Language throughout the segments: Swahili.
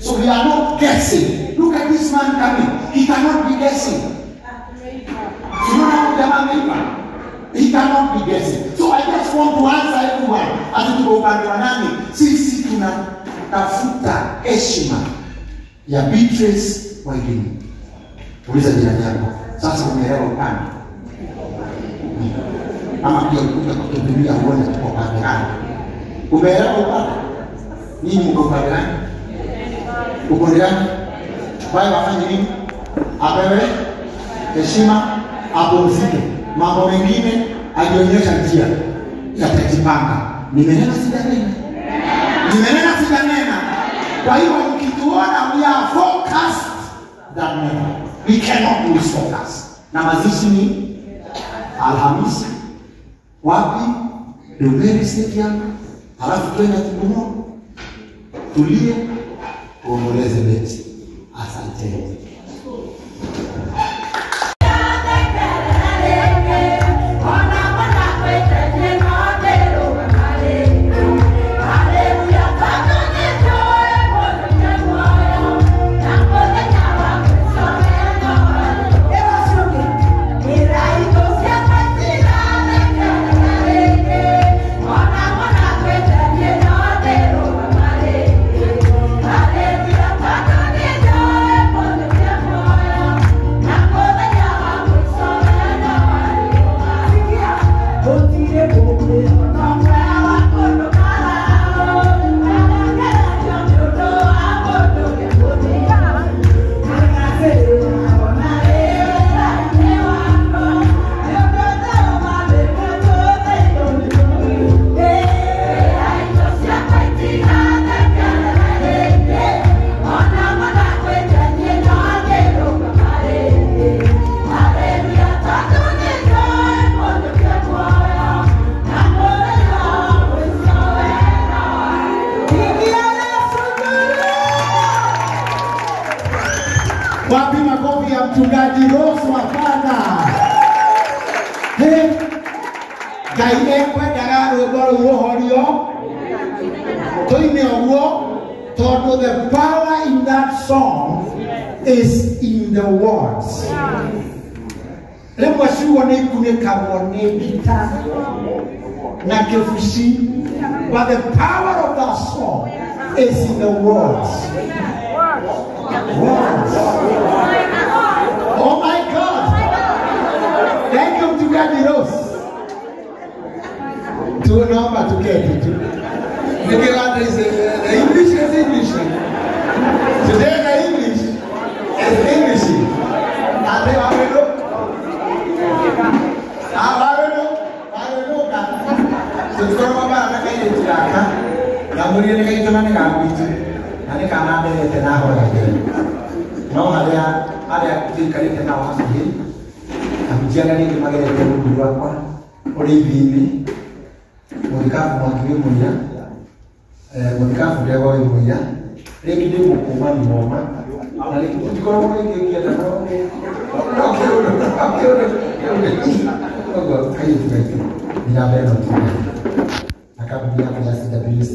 So we are not guessing. Look at this man coming. He cannot be guessing. You know how the man is? He cannot be guessing. So I just want to answer everyone. As to go back to nami, sisi tunatafuta heshima ya Beatrice Wairimu. Uliza jirani yako. Sasa umeelewa upande. Ama pia kuja kutubiria uone kwa upande gani. Umeelewa upande? Nini mko upande gani? Upande gani? Wao wafanye nini? Apewe heshima, apumzike. Mambo mengine alionyesha njia ya kujipanga. Nimenena sijanena. Nimenena sijanena. Kwa hiyo mkituona we are focused that never. We cannot lose focus. Na mazishi ni Alhamisi. Wapi? Duberi Stadium. Halafu twende Tunduma. Tulie. Tuomboleze beti. Asante. Wapi makofi ya mchungaji Rose Wafana. Hey, Gaide kwendaga rwimbo ruhorio. Toine oguo todo the power in that song is in the words. Lemwa shuo ne kunekagwo ne bita na kefushi, but the power of that song is in the words. Words. Oh my God! Thank you to God, Rose. To number to get it. The English is English. Today the English is English. And they are so from about the guy to Daka, Namuri and the no, ada kali tena wasili. Amjana ni magere kwa kuwa kwa olivini. Mwikafu mwakiwe mmoja. Mwikafu dewa mmoja. Leki ndio mkoma ni mama. Na leki kwa kwa ile kia na kwa. Okay. Ogo kayo tukaiti. Bila beno tu. Akabudia kwa CWC.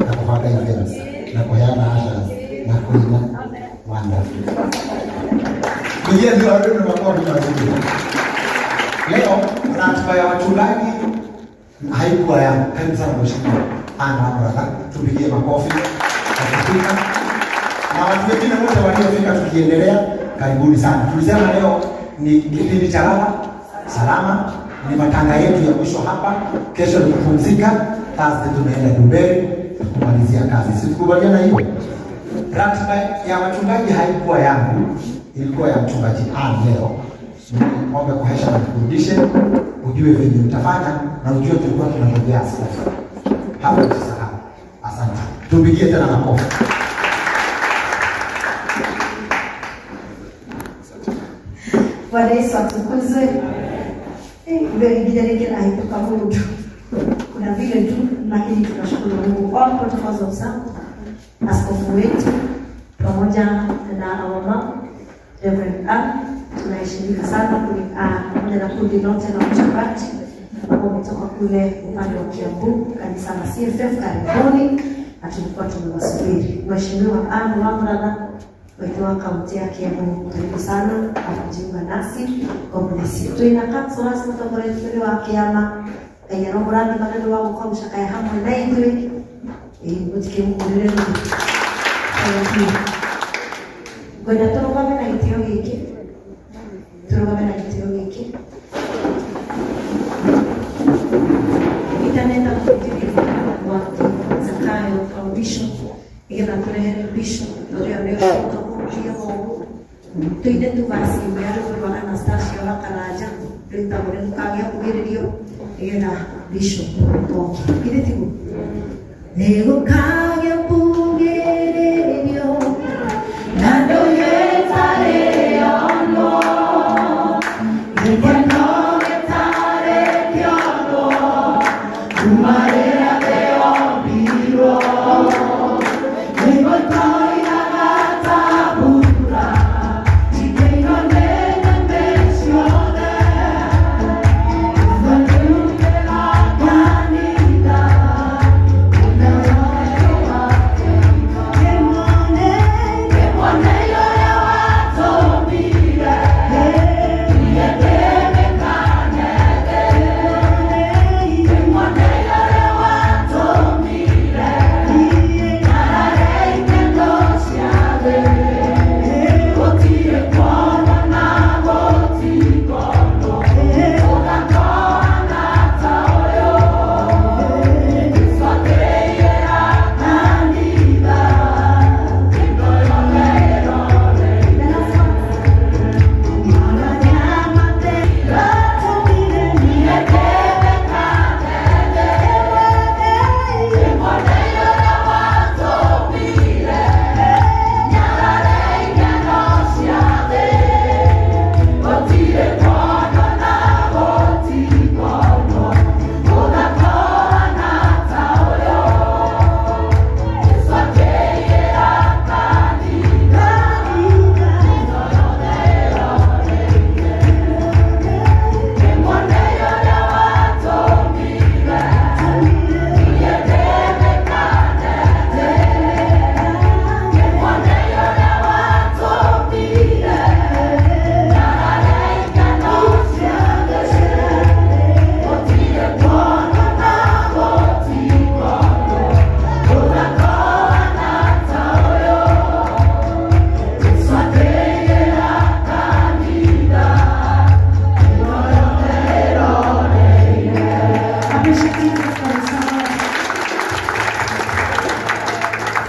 Na kufanya events. Na kuhana ashas. Na kuina wonderful. Ndiye ndio wale makofi mazuri. Leo ratiba ya wachungaji haikuwa ya kanisa la Mheshimiwa Ana Baraka. Tupigie makofi akifika. Na watu wengine wote waliofika tukiendelea, karibuni sana. Tulisema leo ni kipindi cha lala salama, ni matanga yetu ya mwisho hapa. Kesho ni kupumzika, Thursday tunaenda Dubai kumalizia kazi. Sikubaliana hiyo. Ratiba ya wachungaji haikuwa yangu, ilikuwa ya mchungaji leo. Niombe kwa heshima kurudishe, ujue venye utafanya na ujue tulikuwa tunangojea askofu. Hapo usisahau. Asante. Tupigie tena makofi. Bwana Yesu atukuzwe. Vile kila haikuka Mungu. Kuna vile tu, lakini tunashukuru Mungu kwa protocol za usafi. Askofu wetu pamoja na mama Reverend Ann, tunaheshimika sana pamoja na kundi lote la mchungaji ambao umetoka kule upande wa Kiambu, kanisa la CFF. Karibuni tulikuwa tumewasubiri. Mheshimiwa Anne Wamrana wa kaunti ya Kiambu, karibu sana kujiunga nasi kwa mdesi. Tuinakaa sasa mtakorefu wa Kiama ya Robrani maneno wao kwa mshaka ya hamu na indwe mutike mkulele kwenda turoga na itio hiki itanenda kufikiri watu zakayo foundation igena turehere bishop ndio kutokuja Mungu tuide tu basi mbele kwa Anastasia la Karaja ndio tukaanza kugirio igena bishop to ile timu nego kage pugerio nando yetare ono yeno yetare kyono umarea de obiro nego toya gata bura chikeno nena mensione vanduke la canida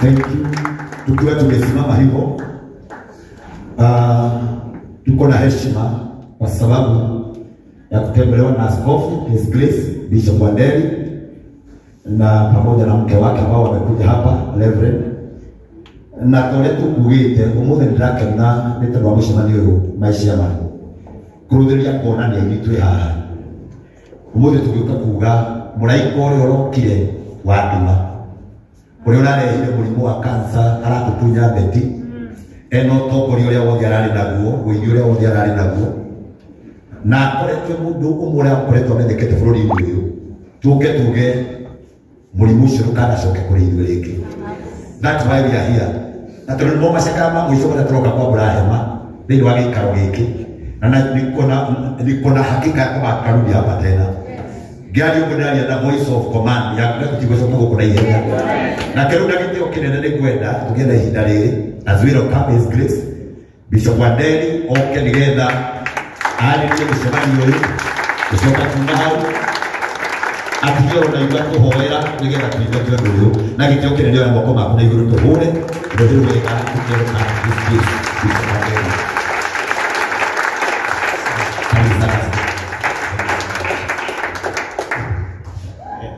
Thank you. Tukiwa tumesimama hivyo, tuko na heshima kwa sababu ya kutembelewa na Askofu His Grace Bishop Wanderi na pamoja na mke wake ambao wamekuja hapa Reverend. Na toletu kuwite umuthi ndake na nitwa mshimanio maisha yangu. Kurudhiria kuonania itwe haha. Umuthi tugiuka kuga muraiko uri urokire wa nduma. Uri urarehire murimu wa kansa arakutunya beti. Eno tokori uria wothe arari naguo, guinyi uria wothe arari naguo. Na koretwe mundu umwe akoretwo amendekete bururi uyu. Tuge murimu ucio ndukanacoke kuri ithuĩ rĩngĩ. That's why we are here. Na tondũ nĩmo macakama mwisho kana turoka kwa Burahema thĩinĩ wa gĩikaro gĩkĩ. Na niko na hakika ya kwamba atarudi hapa tena. Gari umedalia na voice of command ya kutigoshoka gũkũ na ihenya. Na kĩrunda gĩtĩo kĩnene nĩ kwenda tũgĩetha ihinda rĩrĩ as we welcome His Grace Bishop Wanderi oke nĩgetha arĩkie mũcemanio ũyũ gũcoka kuma hau atigĩrwo na igua tũhoera nĩgetha tũingatwe ũndũ ũyũ na gĩtĩo kĩnene wa moko maku na igũrũ tũhũre rũthĩ rwega tũkĩrũka Bishop Wanderi.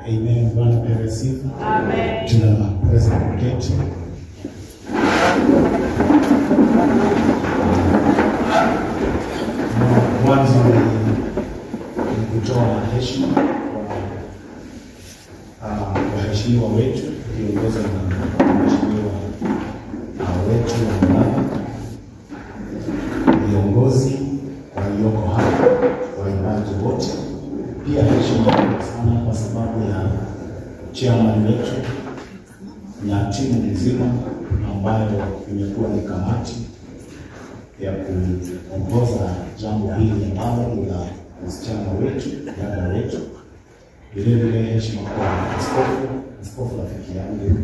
Amen. Bwana pewe sifa. Amen. Tuna President Keti. Mwanzo ni kutoa heshima kwa waheshimiwa wetu viongozi na waheshimiwa wetu wa baba ambayo imekuwa ni kamati ya kuongoza jambo hili ambalo ni la msichana wetu, dada wetu. Vile vile heshima kwa askofu rafiki yangu,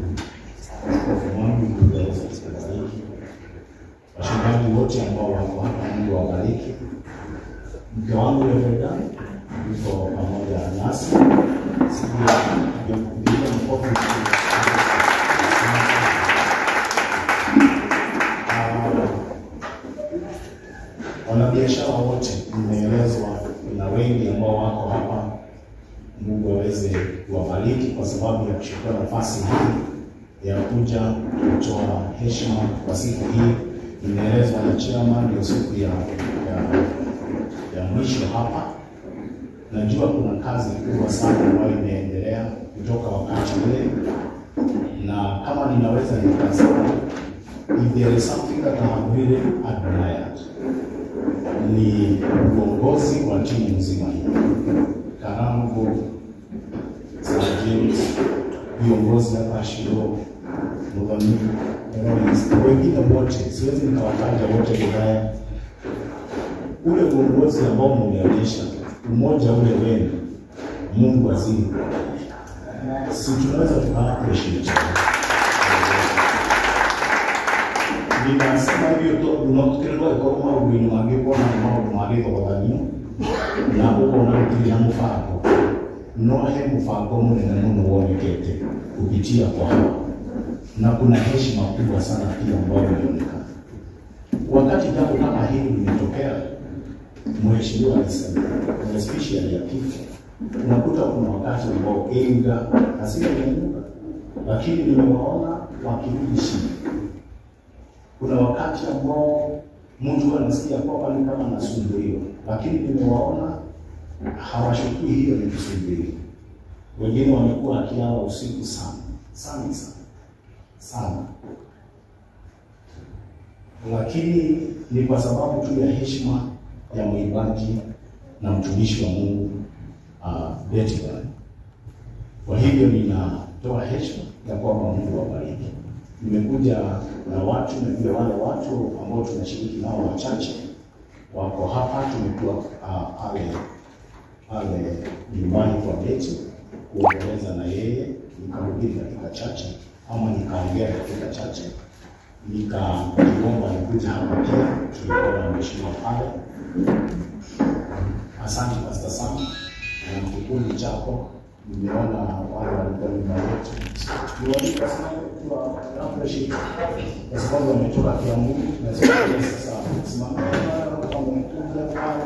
askofu wangu ndugu aweza kusibariki. Washindani wote ambao wako hapa, Mungu awabariki. Mke wangu Reverend yuko pamoja nasi. Sijui kupiga mkofi. Wanabiashara wote nimeelezwa na wengi ambao wako hapa, Mungu aweze kuwabariki kwa sababu ya kuchukua nafasi hii ya kuja kutoa heshima kwa siku hii. Nimeelezwa na chairman ndio siku ya mwisho hapa. Najua kuna kazi kubwa sana ambayo imeendelea kutoka wakati ule, na kama ninaweza nikasema, if there is something that I have really admired, ni uongozi wa timu nzima hii. Karango, James, viongozi hapa Shiro, Mudhani, wengine wote, siwezi nikawataja wote vibaya. Ule uongozi ambao mmeonyesha, umoja ule wenu, Mungu azidi. Si tunaweza tuka-appreciate. Ninasema hivyo unatukirwa kwa ubinu wangekuwa na mambo marefu kwa dani na huko unarudia mfako nohe mfako mwenye mungu wonekete kupitia kwa hawa, na kuna heshima kubwa sana pia ambayo inaonekana wakati jambo kama hili limetokea. Mheshimiwa alisema especially ya kifo, unakuta kuna wakati ambao enga hasira inainuka, lakini nimewaona wakiishi. Kuna wakati ambao mtu anasikia kwamba ni kama anasumbuliwa, lakini nimewaona hawashukui hiyo ni kusumbuliwa. Wengine wamekuwa akilala usiku sana, lakini ni kwa sababu tu ya heshima ya mwimbaji na mtumishi wa Mungu Betty. Kwa hivyo ninatoa heshima ya kwamba Mungu awabariki. Nimekuja na watu na vile wale watu ambao tunashiriki nao wachache wako hapa. Tumekuwa pale nyumbani kwa Betty kuongeleza na yeye, nikahubiri dakika chache ama nikaongea dakika chache, nikaomba nikuja hapa pia. Tulikuwa na mheshimiwa pale. Asante Pastor Sam na kikundi chako. Nimeona wale walikuwa nyuma yetu. Tuwalika sana kwa appreciate kwa sababu wametoka kwa Mungu na sasa simama kama mkubwa pale.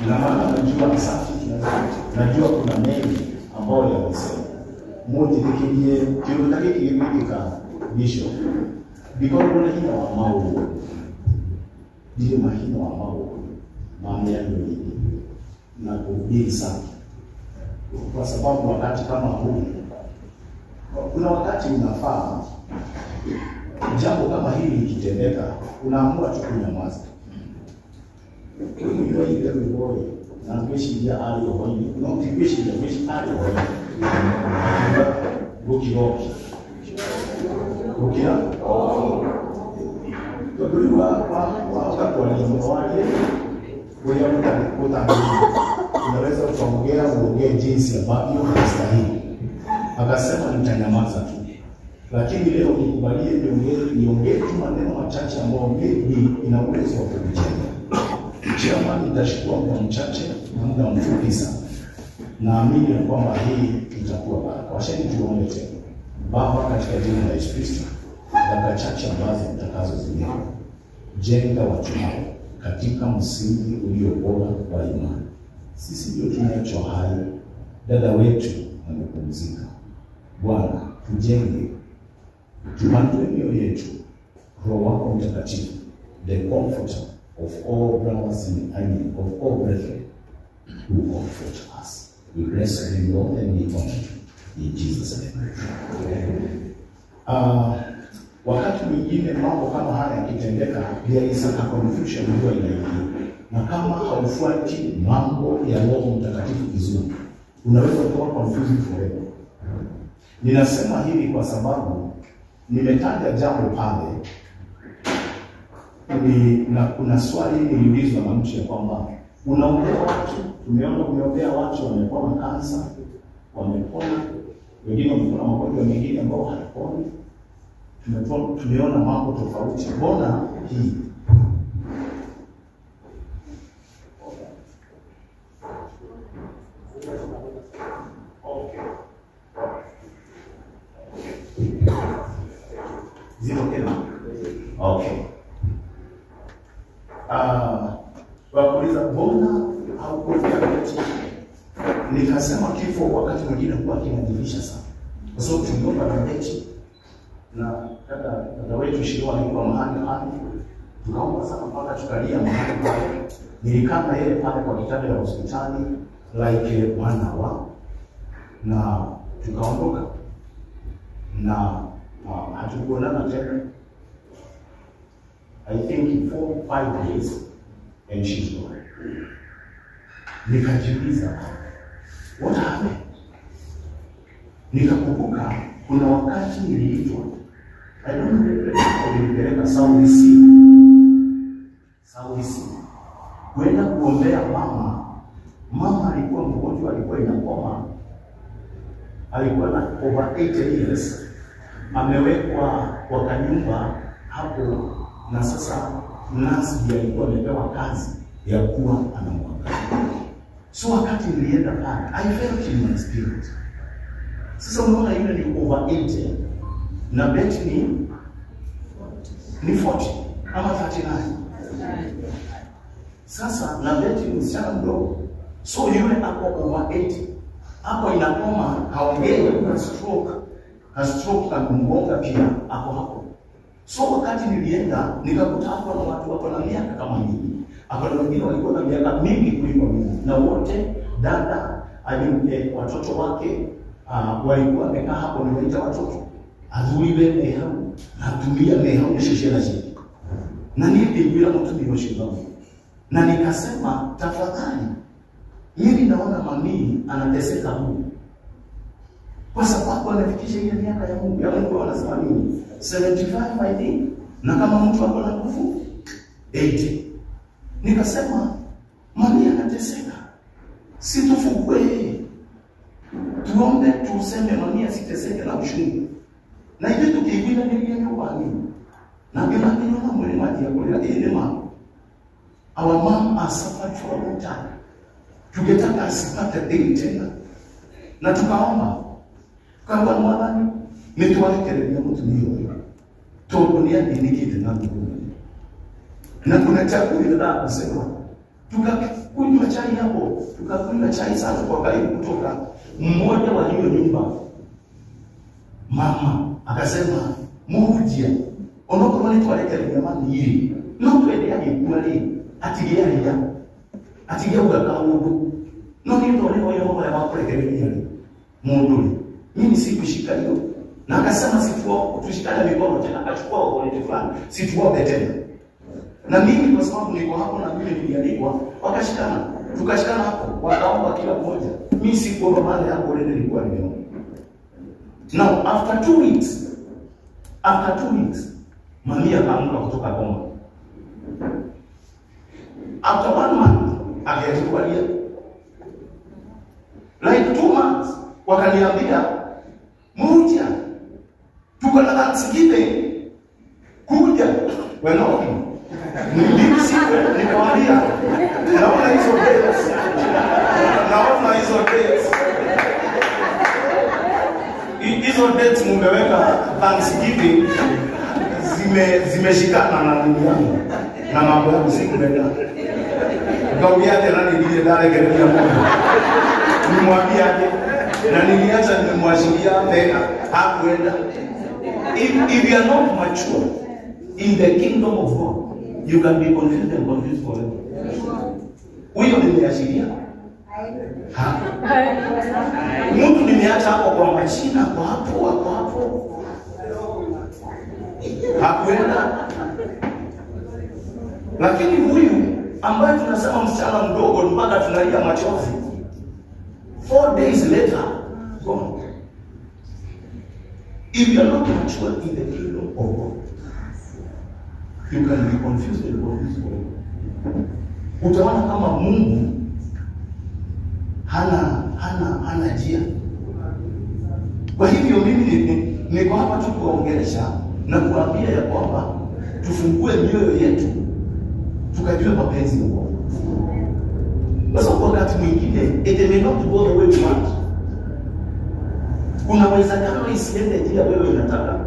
Na maana najua asante, najua kuna mengi ambao yamesema. Mmoja dikilie kitu take kilimika bisho. Because kuna hina wa mawu. Ndio mahina wa mawu. Maana ya nini? Na kuhubiri sana. Kwa sababu wakati kama huu, kuna wakati unafaa jambo kama hili likitendeka, unaamua tu kunyamaza. Kwa hiyo ile boy na kuishi ya hali hoyi, na kuishi hali hoyi. Goki. Ukia? Kwa wakati walizowaje, kwa mtandao unaweza kuongea jinsi ambavyo unastahili. Akasema nitanyamaza tu. Lakini leo nikubalie niongee tu maneno machache ambayo maybe ina uwezo wa kujenga. Chairman, nitachukua muda mchache na muda mfupi sana. Naamini kwamba hii itakuwa baraka. Washeni tuombe tena. Baba, katika jina la Yesu Kristo, dakika chache ambazo mtakazozitumia, jenga watu hao katika msingi ulio bora wa imani. Sisi ndio tunacho hai, dada wetu amepumzika. Bwana, tujenge, tupandwe mioyo yetu, Roho wako Mtakatifu, the comforter of all brothers and of all brethren, who comfort us. We bless you, Lord, and we honor you. In Jesus' name. Wakati mwingine mambo kama haya yakitendeka, there is a confusion huwa inaingia. Na kama haufuati mambo ya Roho Mtakatifu vizuri, unaweza kuwa confused forever. Ninasema hivi kwa sababu nimetaja jambo pale, na kuna swali niliulizwa na mtu ya kwamba unaombea watu, umeombea watu wamepona kansa, wamepona, wengine wamepona magonjwa mengine ambao hayaponi. Tumeona mambo tofauti. Mbona hii? Okay. Wakuuliza mbona haukuombea Betty? Nikasema kifo wakati mwingine huwa kinadilisha sana. Kwa sababu tuliomba na Betty na dada wetu Shirwa alikuwa mahali pale. Tukaomba sana mpaka tukalia mahali pale. Nilikaa na yeye pale kwa kitanda ya hospitali like 1 hour na tukaondoka. Na hatukuonana tena. I think 4-5 days and she's gone. Nikajiuliza, what happened? Nikakumbuka kuna wakati niliitwa, I don't know, nilipeleka South Sea kwenda kuombea mama. Mama alikuwa mgonjwa, alikuwa inakoma, alikuwa na over 8 years, amewekwa kwa kanyumba hapo, na sasa nasi ndiye alikuwa amepewa kazi ya kuwa anamwangalia. So wakati nilienda pale, I felt in my spirit. Sasa unaona yule ni over 80 na Betty ni 40 ama 39. Sasa na Betty ni msichana mdogo. So yule ako over 80. Hapo inakoma, haongei, na stroke akumgonga pia hapo hapo. So wakati nilienda nikakuta hapo na watu wako na miaka kama mimi. Hapo na wengine walikuwa na miaka mingi kuliko mimi. Na wote dada watoto wake walikuwa wamekaa hapo, niwaita watoto. Adhuibe mehau, natumia mehau shishena chini. Na nilipigia mtu niyoshindana. Na nikasema tafadhali, mimi naona mami anateseka huko. Kwa sababu anafikisha ile miaka ya Mungu. Ya Mungu wanasema nini? 75 I think. Na kama mtu ako na nguvu 80. Nikasema mami anateseka. Situfukwe. Tuombe tuseme mami asiteseke na ushungu. Na hiyo tukivile niliye nyumbani. Na bila niona mwalimu ya kuleta ile mama. Our mom has suffered for a long time. Tungetaka asipate deni tena. Na tukaomba kwa mwadhani nituwarekelea mtu hiyo. Tuonia dinikite na Mungu. Na kuna chakula ndio kusema. Tukakunywa chai hapo, tukakunywa chai sana kwa karibu kutoka mmoja wa hiyo nyumba. Mama akasema, "Mujia, onoko wale tuwarekelea mama hili. No twende hadi kule atigia ya. Atigia ukakao huko. No ni ndio leo yao ya wakurekelea Mungu. Mimi sikushika hiyo. Na akasema tushikane mikono tena, akachukua wallet fulani. Situope tena. Na mimi kwa sababu niko hapo na mimi nilialikwa, wakashikana. Tukashikana hapo, wakaomba kila mmoja. Mimi sikuomba mahali hapo ile nilikuwa nimeomba. Now after 2 weeks, mami akaamka kutoka koma. After 1 month, akachukulia. Like 2 months, wakaniambia, "Muja, tuko na Thanksgiving. Kuja." Wanaona. Nilisikia nikawaambia, naona hizo dates. Hizo dates mumeweka Thanksgiving zimeshikana na nini yangu. Na mambo yangu sikuenda. Kaongea tena nilije dale kelele moja. Nimwambiaje? Na niliacha nimwashiria tena hakuenda. If you are not mature in the kingdom of God, you can be confused forever. Huyo nimeashiria. Mtu nimeacha hapo kwa machina kwa hapo. Hakuenda. Lakini huyu ambaye tunasema msichana mdogo mpaka tunalia machozi. 4 days later, gone. If you are not mature in the kingdom of God, you can be confused about this world. Utaona kama Mungu hana njia. Kwa hivyo mimi niko hapa tu kuongelesha na kuambia ya kwamba tufungue mioyo yetu tukajue mapenzi ya Mungu. Kwa sababu wakati mwingine it may not go the way we want. Kuna uwezekano isiende njia wewe unataka.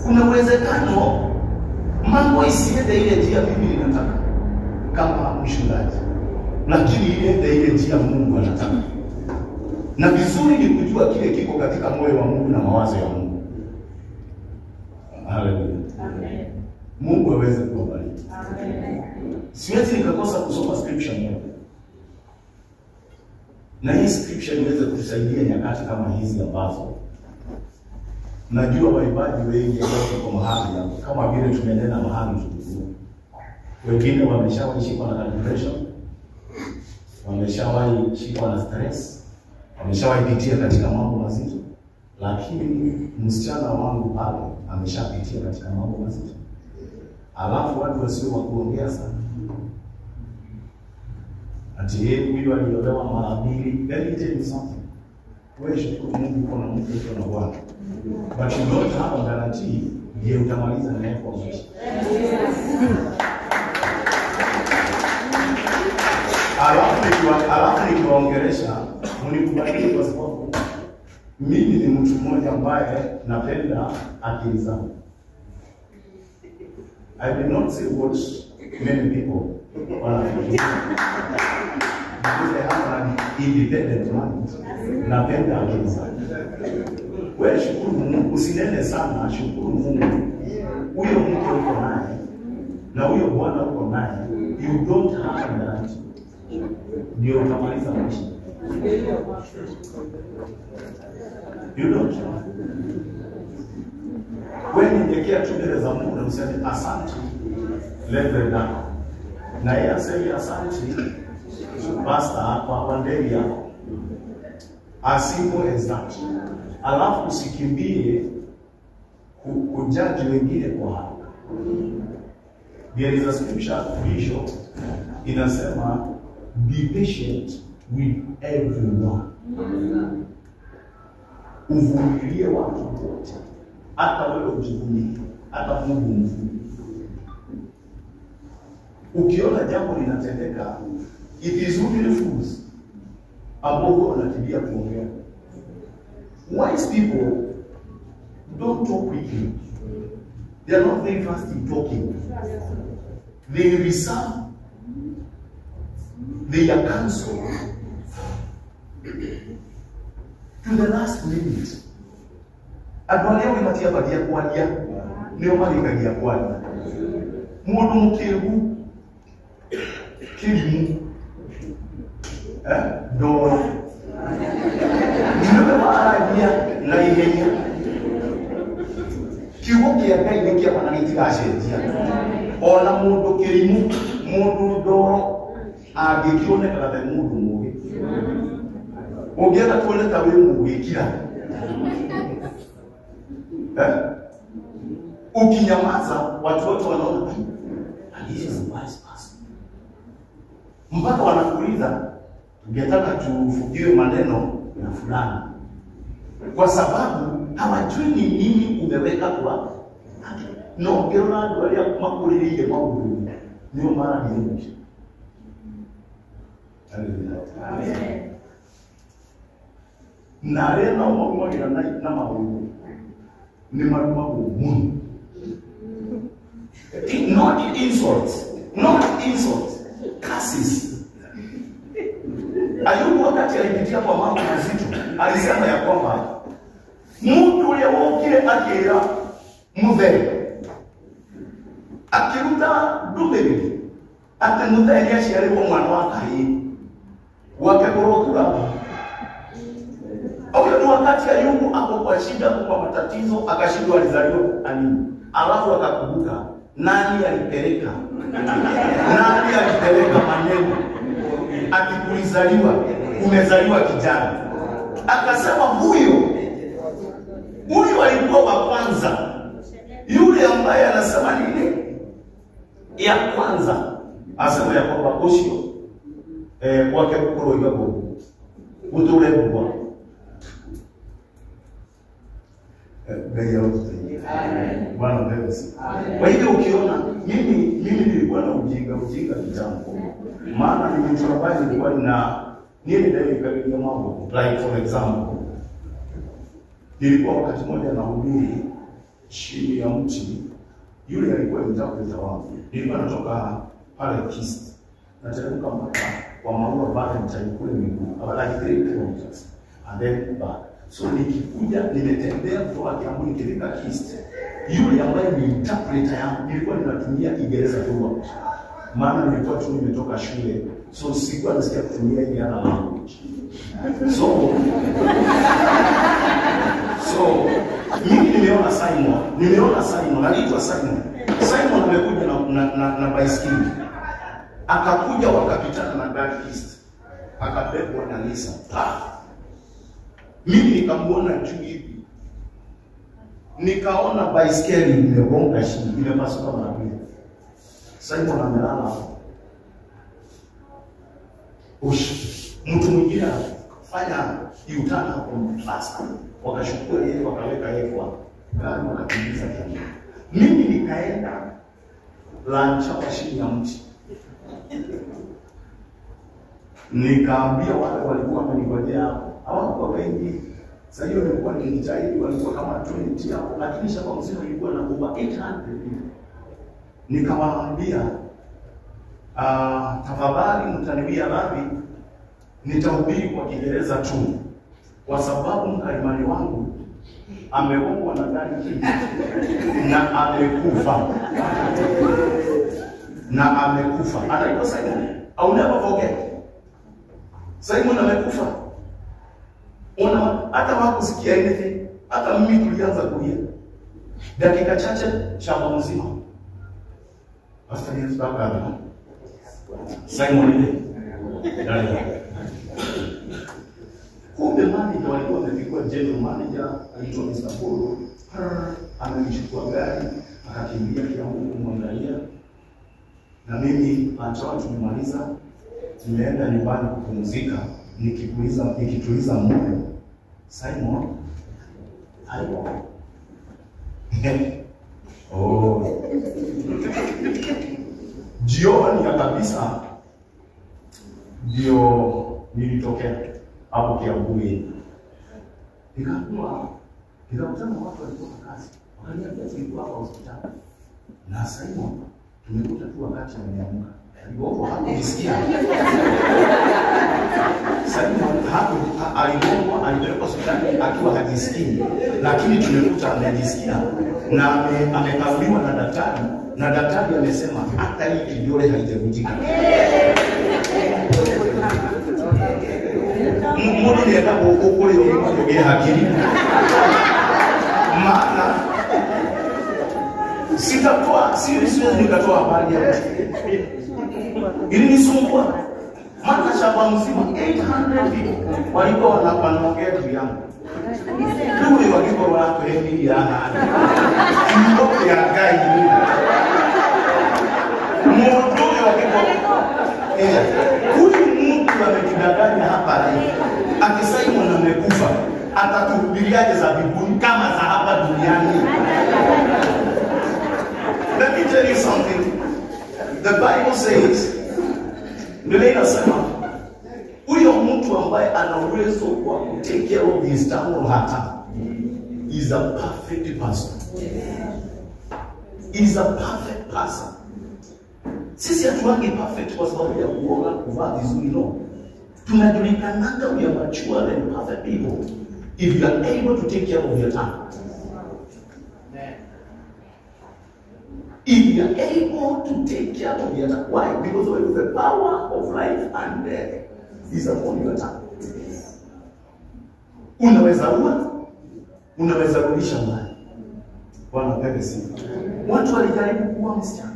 Kuna uwezekano mambo isiende ile njia mimi ninataka kama mchungaji, lakini iende ile njia Mungu anataka. Na vizuri ni kujua kile kiko katika moyo wa Mungu na mawazo ya Mungu. Haleluya. Amen. Mungu aweze kubariki. Amen. Siwezi nikakosa kusoma scripture moja. Na hii scripture iweze kutusaidia nyakati kama hizi ambazo najua waibaji wengi wako mahali hapo, kama vile tumenena mahali tulikuwa. Wengine wameshawashikwa na depression, wameshawashikwa na stress, wameshawapitia katika mambo mazito, lakini msichana wangu pale ameshapitia katika mambo mazito. Alafu watu wasio wa kuongea sana. Ati yeye huyu aliolewa mara 2. Let me tell you something. Wewe shukuru Mungu kwa mke na Bwana. But you don't have a guarantee je utamaliza naye kwa maisha. Alafu nikiwaongelesha mnikubali kwa sababu mimi ni mtu mmoja ambaye napenda akili zangu. I will not say what many people wanafikiria. Because I have an independent mind. Napenda akili zangu. Wewe shukuru Mungu, usinene sana, shukuru Mungu. Huyo mke uko naye na huyo bwana uko naye, you don't have a guarantee. Ndio utamaliza maisha. You don't. Wewe nyenyekea tu mbele za Mungu na useme asante. Level down. Na yeye aseme asante. Basta hapa wandeli yako. As simple as that. Alafu usikimbie kujaji wengine kwa haraka. There is a scripture Bishop inasema be patient with everyone. Uvumilie watu wote. Hata wewe ujivumilie, hata Mungu mvumilie. Ukiona jambo linatendeka, it is really fools ambao wanatibia kuongea. Wise people don't talk quickly. They are not very fast in talking. They reserve their counsel to the last minute. Adwaleo imatia badia kwalia, leo malikagia kwalia. Mundu mukegu, kilimu, doro. Ndio maana na ihenya. Kiwo kia ni kia pananitika ashetia. Ona mundu kilimu, mundu doro, agikioneka na mundu muge. Ogenda tuone tawe muge kila. Ukinyamaza watu wote wanaona this is a wise person. Mpaka wanakuuliza ungetaka tufugiwe maneno na fulani. Kwa sababu hawajui ni nini umeweka kwa no gerona ndio ya makuliliye maudhu. Ndio maana ni hivi. Amen. Na lena mmoja na maudhu. Ni marumagu Mungu. Not insults. Not insults. Curses. Ayubu wakati alipitia kwa mambo mazito, alisema ya kwamba mtu yewokile akira mudheri. Akiruta dumbeli. Ate mudheri yashari kwa mwana wakai. Wakekorokura. Au wakati Ayubu hapo kwa shida, kwa matatizo, akashindwa alizaliwa anini. Alafu akakumbuka nani alipeleka maneno ati kulizaliwa umezaliwa kijana. Akasema huyo alikuwa wa kwanza, yule ambaye anasema nini ya kwanza, asema ya kwamba koshio kwake kukuro yabo utule bwa Bwana mbele. Kwa hivyo ukiona mimi nilikuwa na ujinga kitambo, maana ni mtu ambaye nilikuwa na nini ndio mambo, like for example nilikuwa wakati mmoja na hubiri chini ya mti, yule alikuwa mtakwenda wangu, nilikuwa natoka pale Kist na teremka mpaka kwa maua bado mtaikule miguu about like 3 kilometers and then back. So nikikuja nimetembea kutoka Kiambu nikifika Kist, yule ambaye ni interpreter yangu nilikuwa ninatumia Kiingereza tu, maana nilikuwa tu nimetoka shule, so sikuwa nasikia kutumia ile other language. So mimi nimeona Simon anaitwa Simon amekuja na baiskeli, akakuja wakapitana na gari Kist, akabebwa na Lisa. Mimi nikamuona juu hivi, nikaona baiskeli imegonga chini, imepasuka mara mbili. Simon amelala hapo. Mtu mwingine fanya yutana hapo fast, wakachukua yeye wakaweka yeye kwa gari wakakimbiza kiasi. Mimi nikaenda lancha chini ya mti, nikaambia wale walikuwa wamenigojea hapo, hawakuwa wengi. Sasa hiyo nilikuwa nikijitahidi, walikuwa kama 20 hapo, lakini shamba mzima ilikuwa na over 800 people. Nikawaambia tafadhali mtaniwia radhi, nitahubiri kwa Kiingereza tu, kwa sababu mkalimani wangu amegongwa na gari na amekufa. Anaitwa Simon. I'll never forget. Simon amekufa. Hata hakusikia anything. Hata mimi tulianza kulia. Dakika chache shamba mzima. Pastor Yesu baba. Simon ile. Kumbe manager walikuwa wamepigwa, general manager aliitwa Mr. Polo. Amenichukua gari akakimbia Kiambu kumwangalia. Na mimi achawa tumemaliza, tumeenda nyumbani kupumzika, nikituliza moyo. Simon hayo. Jioni ya kabisa ndio nilitokea hapo Kiambu. Nikakutana na watu walikuwa kazi. Wakaniambia tulikuwa hapa hospitali. Na Simon tumekuta tu wakati ameamka. Aligongo hakujisikia. Simon aligongo alipelekwa hospitali akiwa hajisikii. Lakini tumekuta amejisikia na amekauliwa na daktari, na daktari amesema hata hii kidole haijavunjika. Mungu ndiye atakayekuokoa hiyo hakili. Maana siwezi nikatoa habari ya mtu. Ili nisumbua. Maana shamba mzima 800 people walikuwa wanaongea juu yangu. Ndio walikuwa wako hivi ya hana. Ndio ya gai. Mungu walikuwa huyu Mungu amejidanganya hapa ati Simon amekufa, atatuhubiriaje za mbinguni kama za hapa duniani? Let me tell you something. The Bible says, Biblia inasema huyo mtu ambaye ana uwezo wa take care of his eternal heart is a perfect person. Is a perfect person. Sisi hatuangi perfect kwa sababu ya kuoga, kuvaa vizuri, no. Tunajulikananga we are mature and perfect people if you are able to take care of your time. If you are able to take care of your time. Why? Because of the power of life and death is upon your time. Unaweza ua, unaweza kurudisha mbali. Bwana pepe sifa. Watu walijaribu kuwa msichana.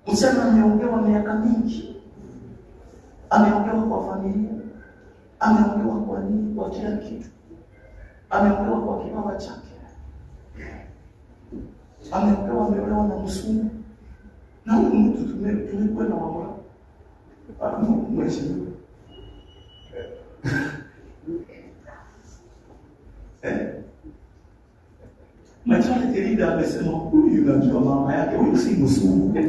Msichana ameongewa miaka mingi. Ameongewa kwa familia. Ameongewa kwa nini? Kwa kila kitu. Ameongewa kwa kipawa chake. Ameolewa na msungu. Na huyu mtu tumekwenda mama. Mheshimiwa. Majority leader amesema huyu unajua mama yake, huyu si msungu.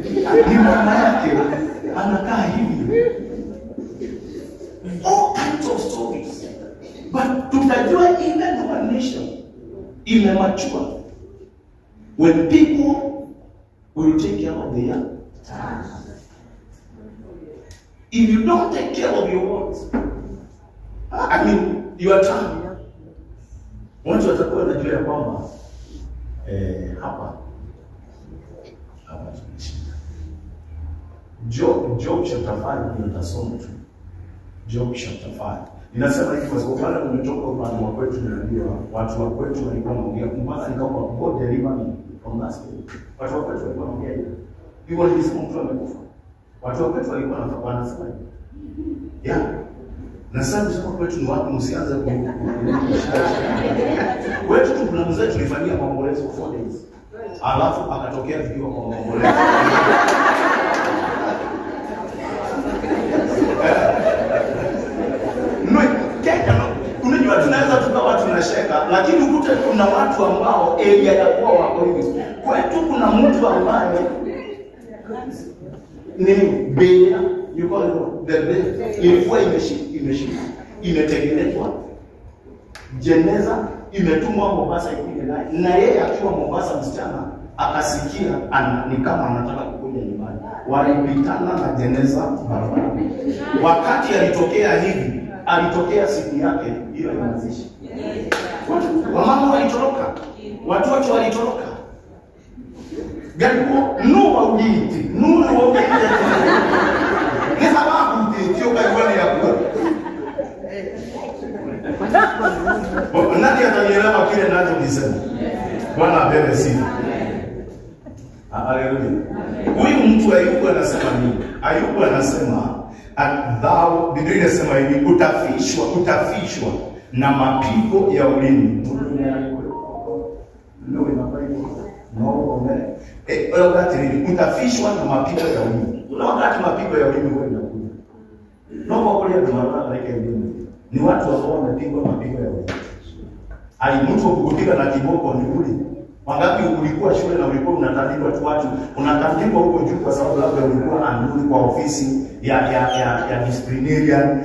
Ni mama yake. Anakaa hivi. All kinds of stories. But tutajua even our nation imemature when people will take care of their time. If you don't take care of your what? I mean, your time. Watu watakuwa wanajua ya kwamba hapa tunashinda. Job chapter 5 ndio tutasoma tu. Job chapter 5. Inasema hivi kwa sababu pale umetoka upande wa kwetu tunaambiwa watu wa kwetu walikuwa wanaongea mpaka nikaomba God deliver me from that state. Watu wa kwetu walikuwa wanaongea hivi. Hivyo nilisema mtu amekufa. Watu wa kwetu walikuwa wanasema hivi. Yeah. Na sasa sema kwetu ni watu msianze ku. Kwetu tu kuna mzee tulifanyia maombolezo 4 days. Alafu akatokea video kwa maombolezo. Unajua tunaweza tukawa tunasheka, lakini ukute kuna watu ambao area ya kwao wako hivi. Kwetu kuna mtu ambaye ni bea, you call it the bea, ilikuwa imetengenezwa. Jeneza imetumwa Mombasa ikuje naye. Na yeye akiwa Mombasa msichana akasikia ni kama anataka kukuja nyumbani. Walipitana na jeneza barabara. Wakati alitokea hivi, alitokea siku yake ile ya mazishi. Wamama walitoroka. Watoto walitoroka. Gari no ujiti, no ujiti. Ni sababu ndio kwa ya kwa. Nani atanielewa kile ninachokisema? Bwana apewe sifa. Haleluya. Huyu mtu Ayubu anasema nini? Ayubu anasema thou, Biblia inasema hivi, utafishwa na mapigo ya ulimi. Utafishwa na mapigo ya ulimi. Wakati mapigo ya ulimi huwa inakuja. Naomba kulia tunaona like ulimi. Ni watu ambao wamepigwa mapigo ya ulimi. Mtu kukupiga na kiboko ni ule. Wangapi ulikuwa shule na ulikuwa unatandikwa watu unatandikwa huko juu kwa sababu labda ulikuwa anduli kwa ofisi ya disciplinarian,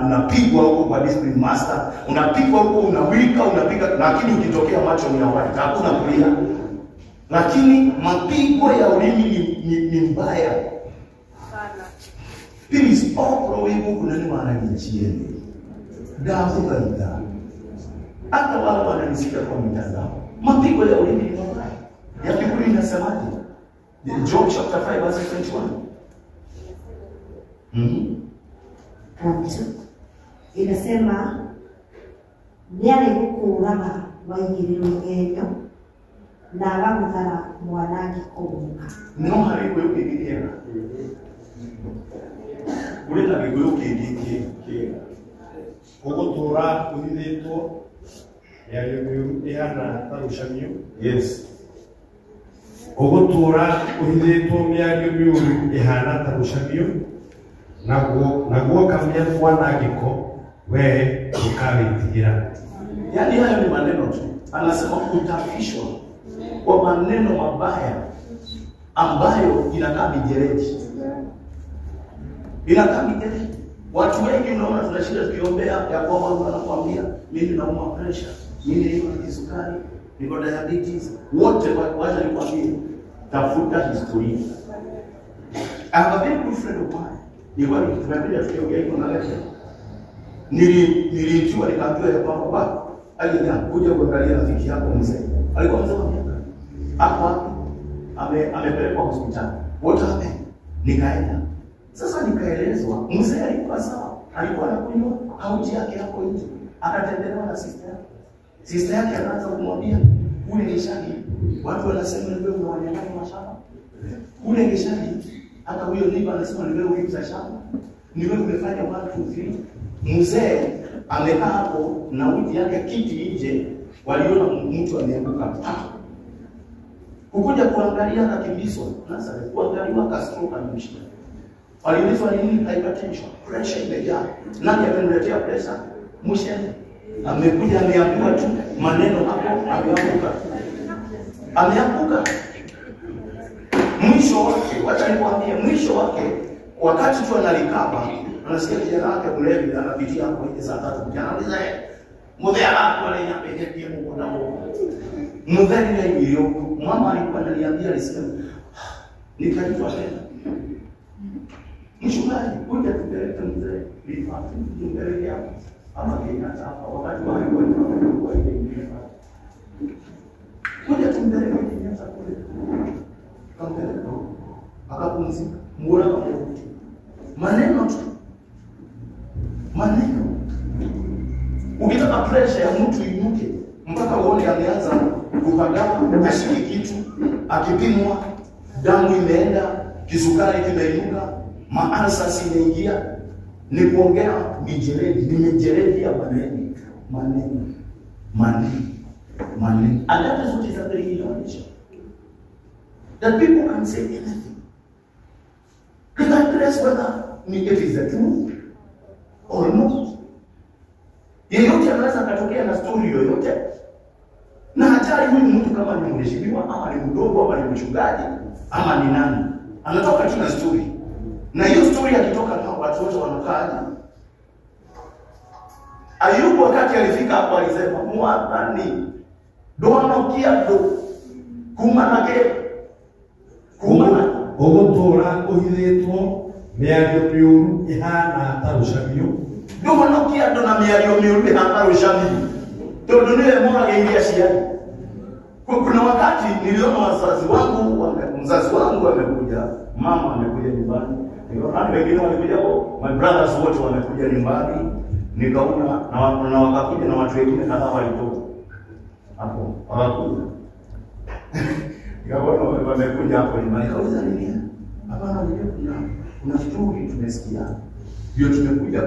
unapigwa huko kwa discipline master, unapigwa huko, unawika, unapiga, lakini ukitokea macho ni wapi? Hakuna kulia. Lakini mapigo ya ulimi ni mbaya sana. Please all wewe kuna nini maana nichieni? Damu kaida. Hata wale wananisikia kwa mitandao. Mapigo ya ulimi ni mbaya. Ya Biblia inasemaje? Job chapter 5 verse 21. Inasema niale gukuraga waigiriro ngenyo na agamuthara mwanangi kumuka. No hari kwe ukigiria. Ule na bigwe ukigiria. Ugutura uthithitwo ihana tarushamio. Yes. Ugutura uthithitwo miario miuru ihana tarushamio. Naguo kamya mwanangiko we ukawitigira. Yaani hayo ni maneno tu. Anasema utafishwa kwa maneno mabaya ambayo inakaa mijereji. Inakaa mijereji. Watu wengi unaona tunashinda tukiombea ya kwamba Mungu anakuambia mimi naumwa pressure, mimi niko na kisukari, niko diabetes. Wote wacha nikwambie, tafuta historia. I have a very good friend of mine. Nilikuwa tunapiga tukiongea hivyo na leo. Niliitiwa nikaambiwa ya kwamba baba alija kuja kuangalia rafiki yako mzee. Alikuwa mzee wa miaka. Hapo amepelekwa hospitali. What happened? Nikaenda. Sasa nikaelezwa mzee alikuwa sawa. Alikuwa anakunywa kauji yake hapo nje. Akatembelewa na sister yake. Sister yake anaanza kumwambia ule ni shahidi. Watu wanasema ni wewe unawanyang'anya mashamba. Ule ni shahidi. Hata huyo nipa anasema ni wewe uliuza shamba. Ni wewe umefanya 1 2 3. Mzee amekaa hapo na wiki yake kiti nje, waliona mtu ameanguka. Kukuja kuangalia akakimbizwa. Sasa kuangaliwa kastroke amemshika. Aliulizwa nini? Hypertension, pressure imejaa. Nani amemletea pressure? Mshene. Amekuja ameambiwa tu maneno hapo, ameanguka. Ameanguka. Mwisho wake, wacha nikwambie, mwisho wake wakati tu analikaba, anasikia kijana wake mlevi anapitia hapo ile saa 3 kijana anauliza mzee hapo ananiambia Mungu na Mungu. Mzee ile hiyo mama alikuwa ananiambia alisema nikaitwa tena. Mchungaji kuja tupeleke mzee lipate mbele hapo. Ama Kenyatta hapa wakati wao walikuwa ile ingine. Kuja tumpeleke Kenyatta kule. Kampeleka. Akapumzika. Muona kama maneno tu. Maneno. Ukitaka pressure ya mtu inuke mpaka uone ameanza kupagana, ashiki kitu, akipimwa, damu imeenda, kisukari kimeinuka, maansa imeingia, ni kuongea nimejeledi ya maneno. And that is what is happening in our nation. That people can say anything. Regardless whether it is the truth or not. Yeyote anaweza katokea na story yoyote. Na hatari huyu mtu kama ni mheshimiwa ama ni mdogo ama ni mchungaji ama ni nani. Anatoka tu na story. Na hiyo story akitoka na watu wote wanakaaje. Ayubu wakati alifika hapo alisema Mwathani dono kiado kumanake ogotora ohithetwo miario miuru ihana tarushamio dono kiado na miario miuru ihana tarushamio tondu niwe morageiria ciani. Kuna wakati niliona mzazi wangu amekuja, mama amekuja nyumbani, niliona wengine walikuja, my brothers wote wamekuja nyumbani, nikaona na wakakuja na watu wengine kadhaa walitoka hapo wakakuja. Nikaona wamekuja hapo nyumbani, kauliza nini? Hapana, kuna story tumesikia. Ndio tumekuja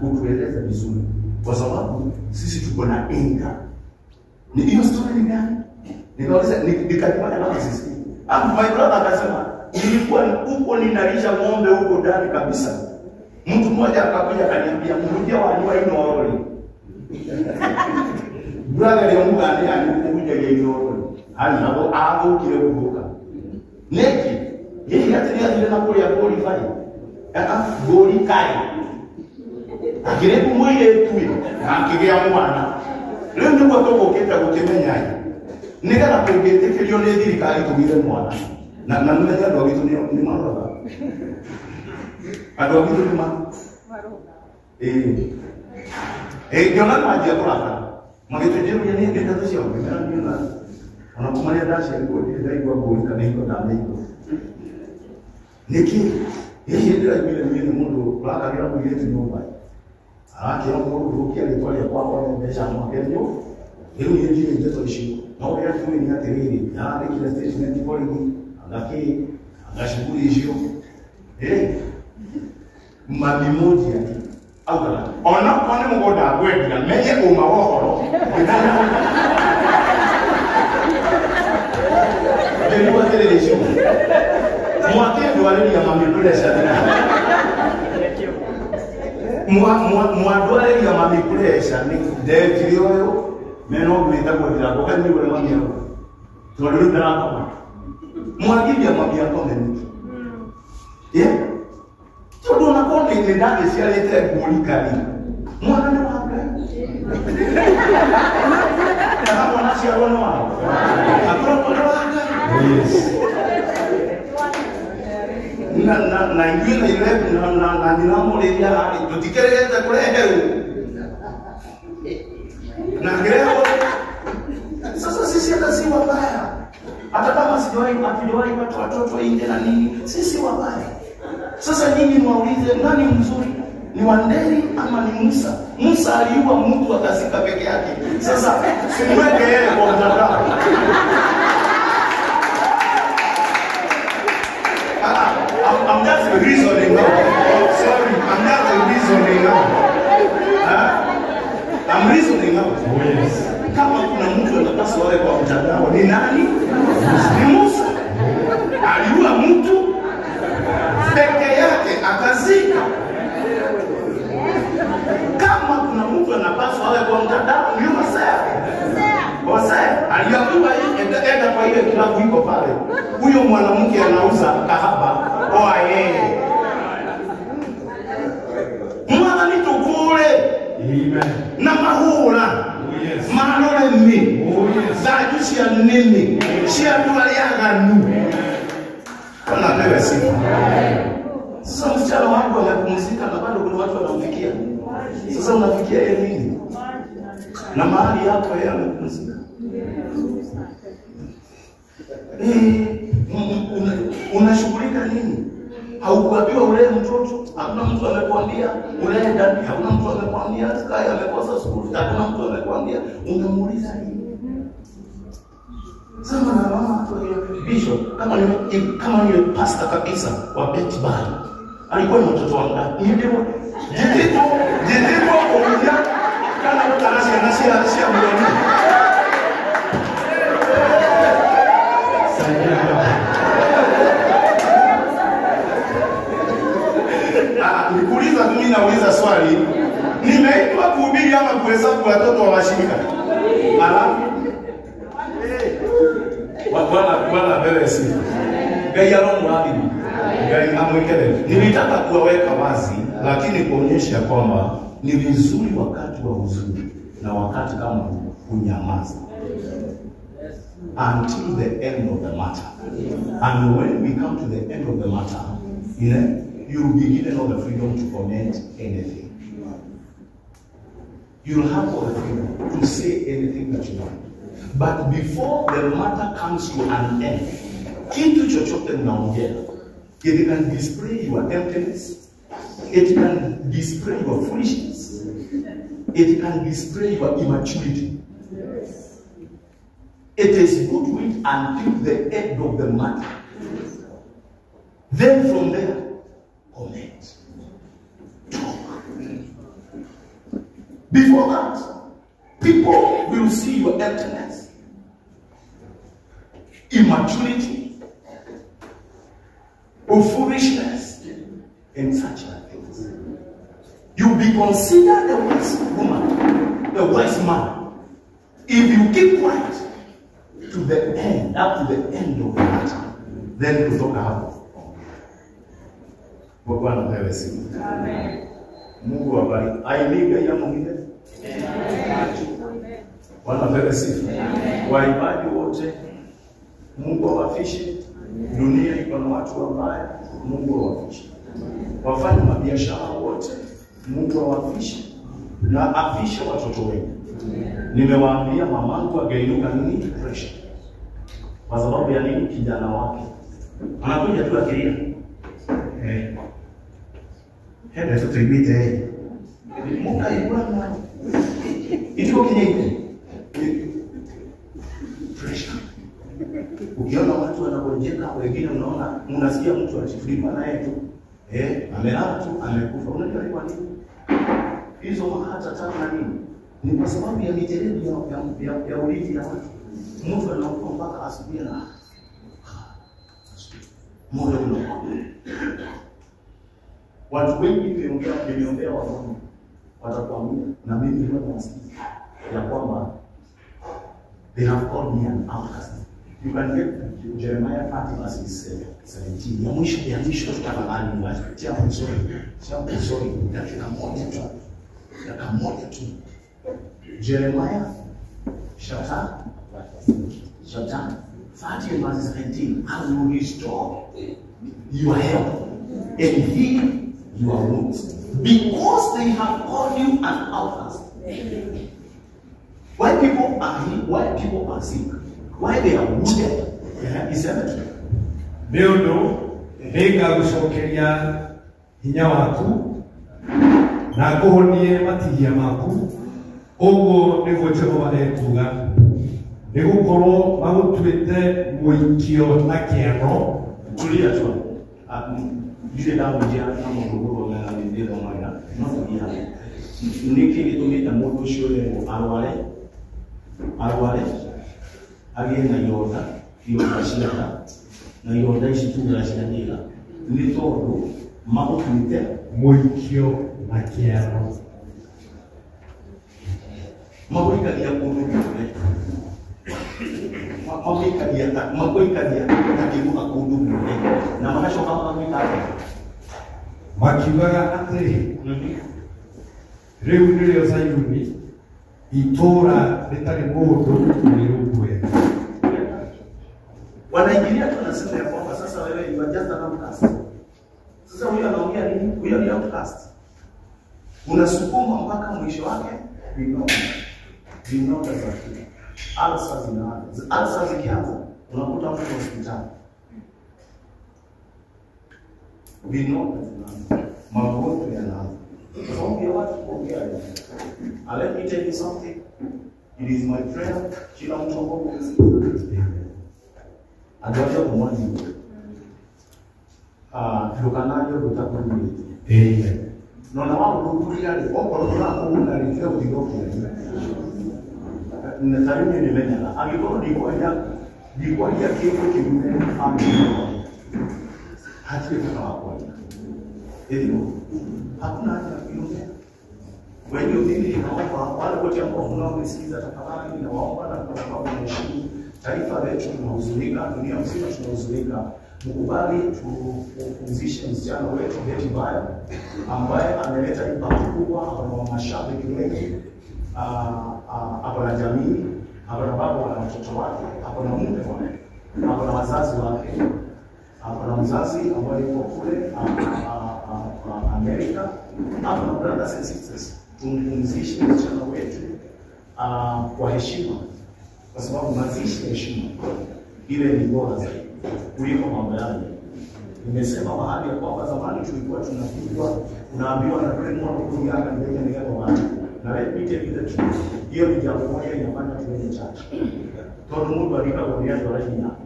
kutueleza vizuri kwa sababu sisi tuko na inga. Ni hiyo story ni gani? Nikauliza nikajipata kama sisi. My brother akasema nilikuwa huko ninalisha ng'ombe huko ndani kabisa. Mtu mmoja akakuja akaniambia mmoja wa nyua ino oroli. Brother aliamka alikuja yeye oroli. Hapo kile kuvuka. Neki yeye hatalia zile na kule ya goli fanya. Goli kai. Akire kumwile tuyo akigea mwana. Leo ndio watu keta kutemenya. Nikana kugete kilio ne thirikari tugire mwana. Na nimenya ndo gitu ni maroga. Ado gitu ni maroga. Ndio na maji ya kulaka. Magete jeu ni ngeta tuzio. Ndio anakumania dashi alikuwa ndio kwa goli kana iko na mimi. Niki yeye ndio yule mundu kulaka bila kugete nyumba. Kila mundu alikuwa kwa mbesha mwakenyo. Hiyo ni njia ndeto ishiko. Na wao yake ni atiriri. Na kila statement poliki angaki angashukuri hiyo. Mami moja au kala. Ona kone mgoda gwedira menye uma wohoro. Ndio wale hiyo. Mwakendo wale ya mami pressure. Mwadwale ya mami pressure ni ndio meno mwitagwo ndirago kandi wale mami yao tondũ ndaraka mwagibia mami yako nini tondũ na konde ni ndage ciarite ngũri kari mwana ni wake na mwana ciarwo no wao akoro kwa wake na ingine ile na ninamulia hadi tutikereze kuleheru na leo sasa sisi hata si wabaya, hata kama sijawahi watoto nje na nini, sisi wabaya. Sasa nyinyi mwaulize nani mzuri, ni Wanderi ama ni Musa? Musa aliua mtu akazika peke yake. Sasa simweke yeye kwa mtandao. I'm just reasoning now. Sorry, I'm not reasoning now. I'm reasoning out. Kama kuna mtu anapaswa awe kwa mtandao ni nani? Ni Musa. Aliua mtu peke yake akazika. Kama kuna mtu anapaswa awe kwa mtandao ni Hosea. Aliambiwa enda kwa ile klabu iko pale. Huyo mwanamke anauza kahaba. Oa yeye. Mwana ni tukule. Amen. Na mahula. Yes. Manole mi. Zaju cia nini. Cia tualiaga nu. Wanapewa sifa. Sasa msichana wangu anapumzika na bado kuna watu wanamfikia. Sasa unafikia yeye nini? Na mahali yako yeye anapumzika. Unashughulika nini? Haukuambiwa ule mtoto, hakuna mtu amekwambia ule ndani, hakuna mtu amekwambia sky amekosa school, hakuna mtu amekwambia, unamuuliza nini? Sasa na mama bishop kama ni pastor kabisa wa Beth Bar. Alikuwa ni mtoto wangu. Ndio. Jitimo kuja kana utarashia mwana. Nikuuliza mimi nauliza swali. Nimeitwa kuhubiri ama kuhesabu watoto wa washirika? Bwana bele sifa. Gaya roho mwalimu. Gaya amwekele. Nilitaka kuwaweka wazi lakini kuonyesha kwamba ni vizuri wakati wa huzuni na wakati kama kunyamaza. Until the end of the matter. And when we come to the end of the matter, you will be given all the freedom to comment anything. You will have all the freedom to say anything that you want. But before the matter comes to an end, kitu chochote mnaongea, it can display your emptiness, it can display your foolishness, it can display your immaturity. It is good wait until the end of the matter. Then from there, comment. Talk. Before that, people will see your emptiness, immaturity, or foolishness, and such things. You'll be considered a wise woman, a wise man, if you keep quiet to the end, up to the end of the matter. Then kutoka hapo. Bwana pewe sifa. Amen. Mungu abariki. Aimiga ya mwingine. Amen. Bwana pewe sifa. Waibadi wote Mungu awafishe. Dunia iko na watu wabaya, Mungu awafishe. Wafanya mabiashara wote Mungu awafishe na afishe watoto wengi. Nimewaambia mamangu ageinuka nini pressure. Kwa sababu ya nini? Kijana wake anakuja tu akilia. Hende tutibite. Muka ibwana. Iko kinyenge. Pressure. Ukiona watu wanagojeka, wengine unaona, unasikia mtu anachifuliwa naye tu. Amelala tu, amekufa. Unajua ni kwa nini? Hizo hata tana nini? Ni kwa sababu ya miteremko ya ulinzi ya watu. Mungu anaokoa mpaka asubuhi na moyo unakuwa. Watu wengi nimeombea wao watakwambia na mimi ndio nasikia ya kwamba they have called me an outcast. You can get Jeremiah 30:17. Ya mwisho tutafakari ni wapi? Jambo nzuri dakika moja tu. Jeremiah chapter 30:17. I will restore your health and heal your wounds, because they have called you an outcast. Why people are sick? Why they are wounded? Is that Ndio ndenga gushokeria hinya waku na kuhonie matigia maku ugo niguo Jehova ekuga nigukorwo magutwite muikio na kiano tulia tu ile damu ya kama ngoro na ndio mwana na niki gitumite mundu ucio arware agie na ironda ciana na ironda ici tuga cianira ni tondu magutwite muikio na kiaro maguikagia kundu guothe maguikagia takiuga kundu guothe na magacoka magwikara makiugaga atiri riu nirio Zayuni itura ritari mundu nirugwe. Wanaingilia tu nasema ya kwamba sasa wewe you are just an outcast. Sasa huyo anaongea nini? Huyo ni outcast. Unasukuma mpaka mwisho wake vinota za kile. Alsa zikianza unakuta mtu hospitali. Vinota zinaanza. Magonjwa yanaanza. Kuongea watu kuongea. Let me tell you something. It is my prayer. Kila mtu ambaye Adojo kumwani. Lukanayo lutakumuli. Amen. Nona wao lukulia ni okoro na kuunda ni kile kidogo. Nataka nimenyana. Akikono ndiko ya kiko kibume ambapo. Hati kwa hapo. Ndio. Hakuna haja ya kuongea. Wengi mimi naomba wale wote ambao mnaonisikiza tafadhali na waomba na kwa sababu mheshimu taifa letu tunahuzunika, dunia mzima tunahuzunika. Mkubali tupumzishe msichana wetu Betty Bayo ambaye ameleta impact kubwa kwa mashabiki wengi, hapo na jamii, hapo na baba na watoto wake, hapo na mume wake, hapo na wazazi wake, hapo na mzazi ambaye yuko kule Amerika, hapo na brothers and sisters. Tumpumzishe msichana wetu kwa heshima, kwa sababu mazishi ya heshima ile ni bora zaidi kuliko mambo yale. Nimesema mahali ya kwamba zamani tulikuwa tunapigwa, unaambiwa na kremo kujiaga mbele ni gani watu. Na let me tell you the truth. Hiyo ni jambo moja inafanya tuwe chache. Todo mundo alika kwa nia ya rangi yake.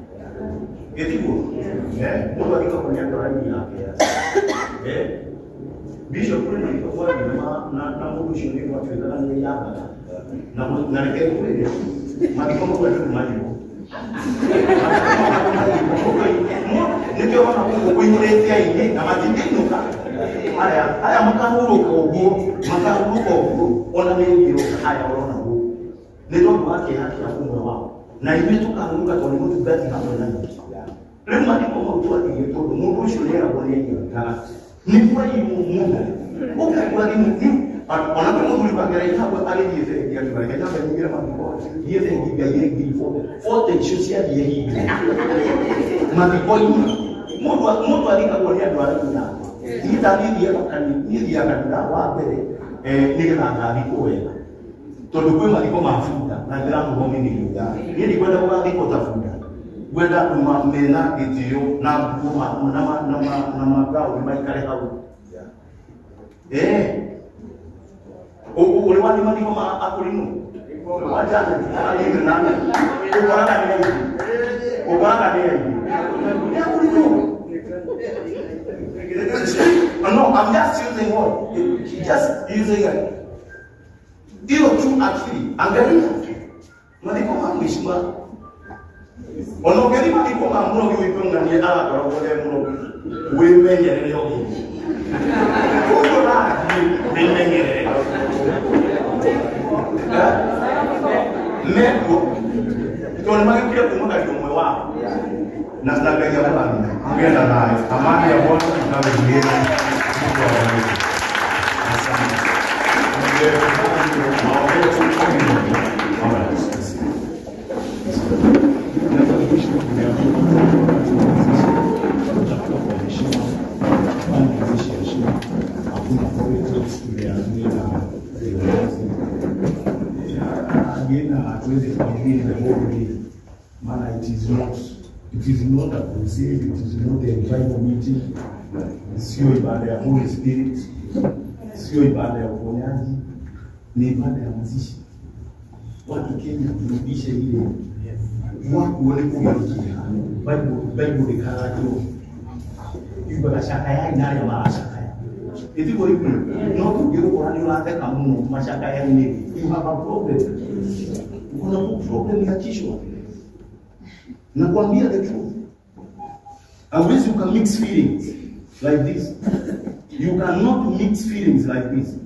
Etibu. Mungu alika kwa nia ya rangi yake. Bishop kule nilikuwa na Mungu shule kwa fedha ni yaka. Na nikae kule. Madikomo kwa majibu. Nikiona Mungu kuiletea ile na majibu haya makahuruka ubu ona mimi haya unaona huko ndio wake haki ya Mungu wao na imetoka Mungu kwa nini gati hapo ndani leo madikomo mtu aliyeto Mungu shule hapo ni kwa hiyo Mungu ukakubali Mungu wanapokuwa mlipangana hapo alijize ya kibali kama nyingine mambo yeye ndio yeye fote chusia yeye hii mambo Mungu alikakulia ndo alikuwa hii dalili ya kanisa ya kanisa wa mbele nigana alikuwa todo kwa maliko mafuta na bila ngome ni yuda ili kwenda kwa liko tafuta kwenda kwa mena itio na magao maikale hao ule wali maliko ma akulinu wajana ali nani ukana ni akulinu no, I'm just using what? Just using it. Hiyo tu akili. Angalia. Maliko mheshimiwa. Onogeri maliko mambo hiyo ngani ala kwa wale mno. Wewe nyere leo hii. Huko na wewe nyere. Meko. Tuone maana kumaka kiumwe wao. Na tunangalia bwana ngenda naye amani ya Bwana tunayoiona Mungu awabariki. Asante. It is not a crusade, it is not a revival meeting, sio ibada ya Holy Spirit, sio ibada ya uponyaji, ni ibada ya mazishi. Watu Kenya turudishe ile watu walikubakia Bible ikaradio ibada shaka yai nayo mara shaka If you go not give or you are the Kamu, Mashaka and you have a problem. You have a problem ya kichwa. Nakwambia the truth. Unless you can mix feelings like this. You cannot mix feelings like this.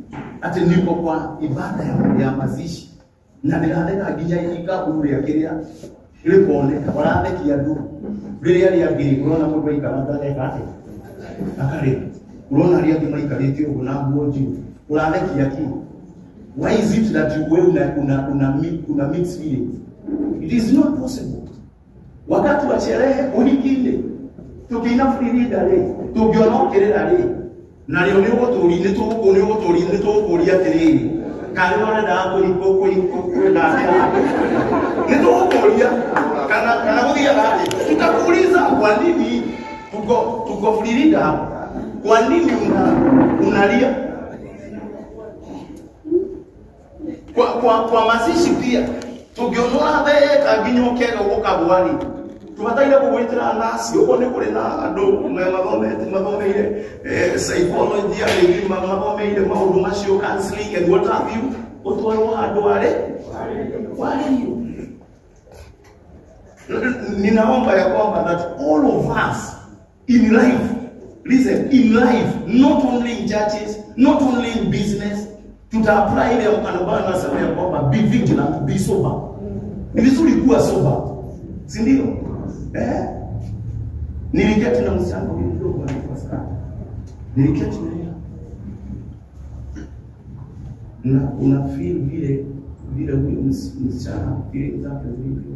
Ati niko kwa ibada ya mazishi. Na ndirandeka nginya inika uru ya kiria. Ile kuoneka warathekia ndu. Rĩrĩa rĩangĩrĩ urona mũndũ aikara ndeka atĩ. Akari. Urona ria ngima ikarĩte ũguo na nguo njirũ. Urathekia ki. Why is it that you una mix feelings? It is not possible. Wakati wa sherehe unikinde. Tukina frida le. Tugionokerera le. Na leo nĩguo tũri nĩtũkũria atĩrĩrĩ. Kana wale da ko da nĩtũkũria kana gũthia gati. Tutakuuliza kwa nini tuko frida? Kwa nini unalia? Kwa mazishi pia tugionora theka nginyokega gukabwari tubataire kugwitira nasi ukone kuri na andu mathomeire psychology ari mathomeire maundu macio counseling and what have you utwarwo andu wale ninaomba ya kwamba that all of us in life, listen, in life, not only in churches, not only in business, tuta apply ile mkanabana nasema ya kwamba be vigilant, be sober. Ni vizuri kuwa sober. Si ndio? Niliketi na msichana mdogo anaitwa Sara. Niliketi na una feel vile huyo msichana vile zake zilivyo.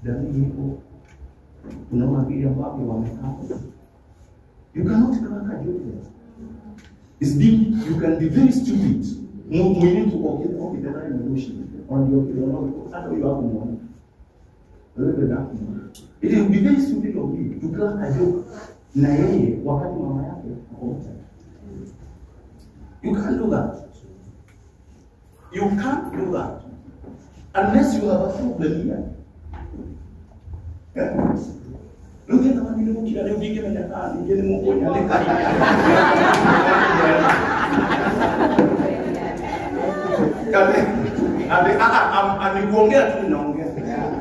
Dalili hiyo unaona vile ambavyo wamekaa. You cannot crack a joke. It's being, you can be very stupid. We need to okay the right emotion on your how you have money. It will be very stupid of you to crack a joke na yeye wakati mama yake akosa. You can't do that. You can't do that unless you have a problem here. Look at the one you look at the big and the car, you get more than the car.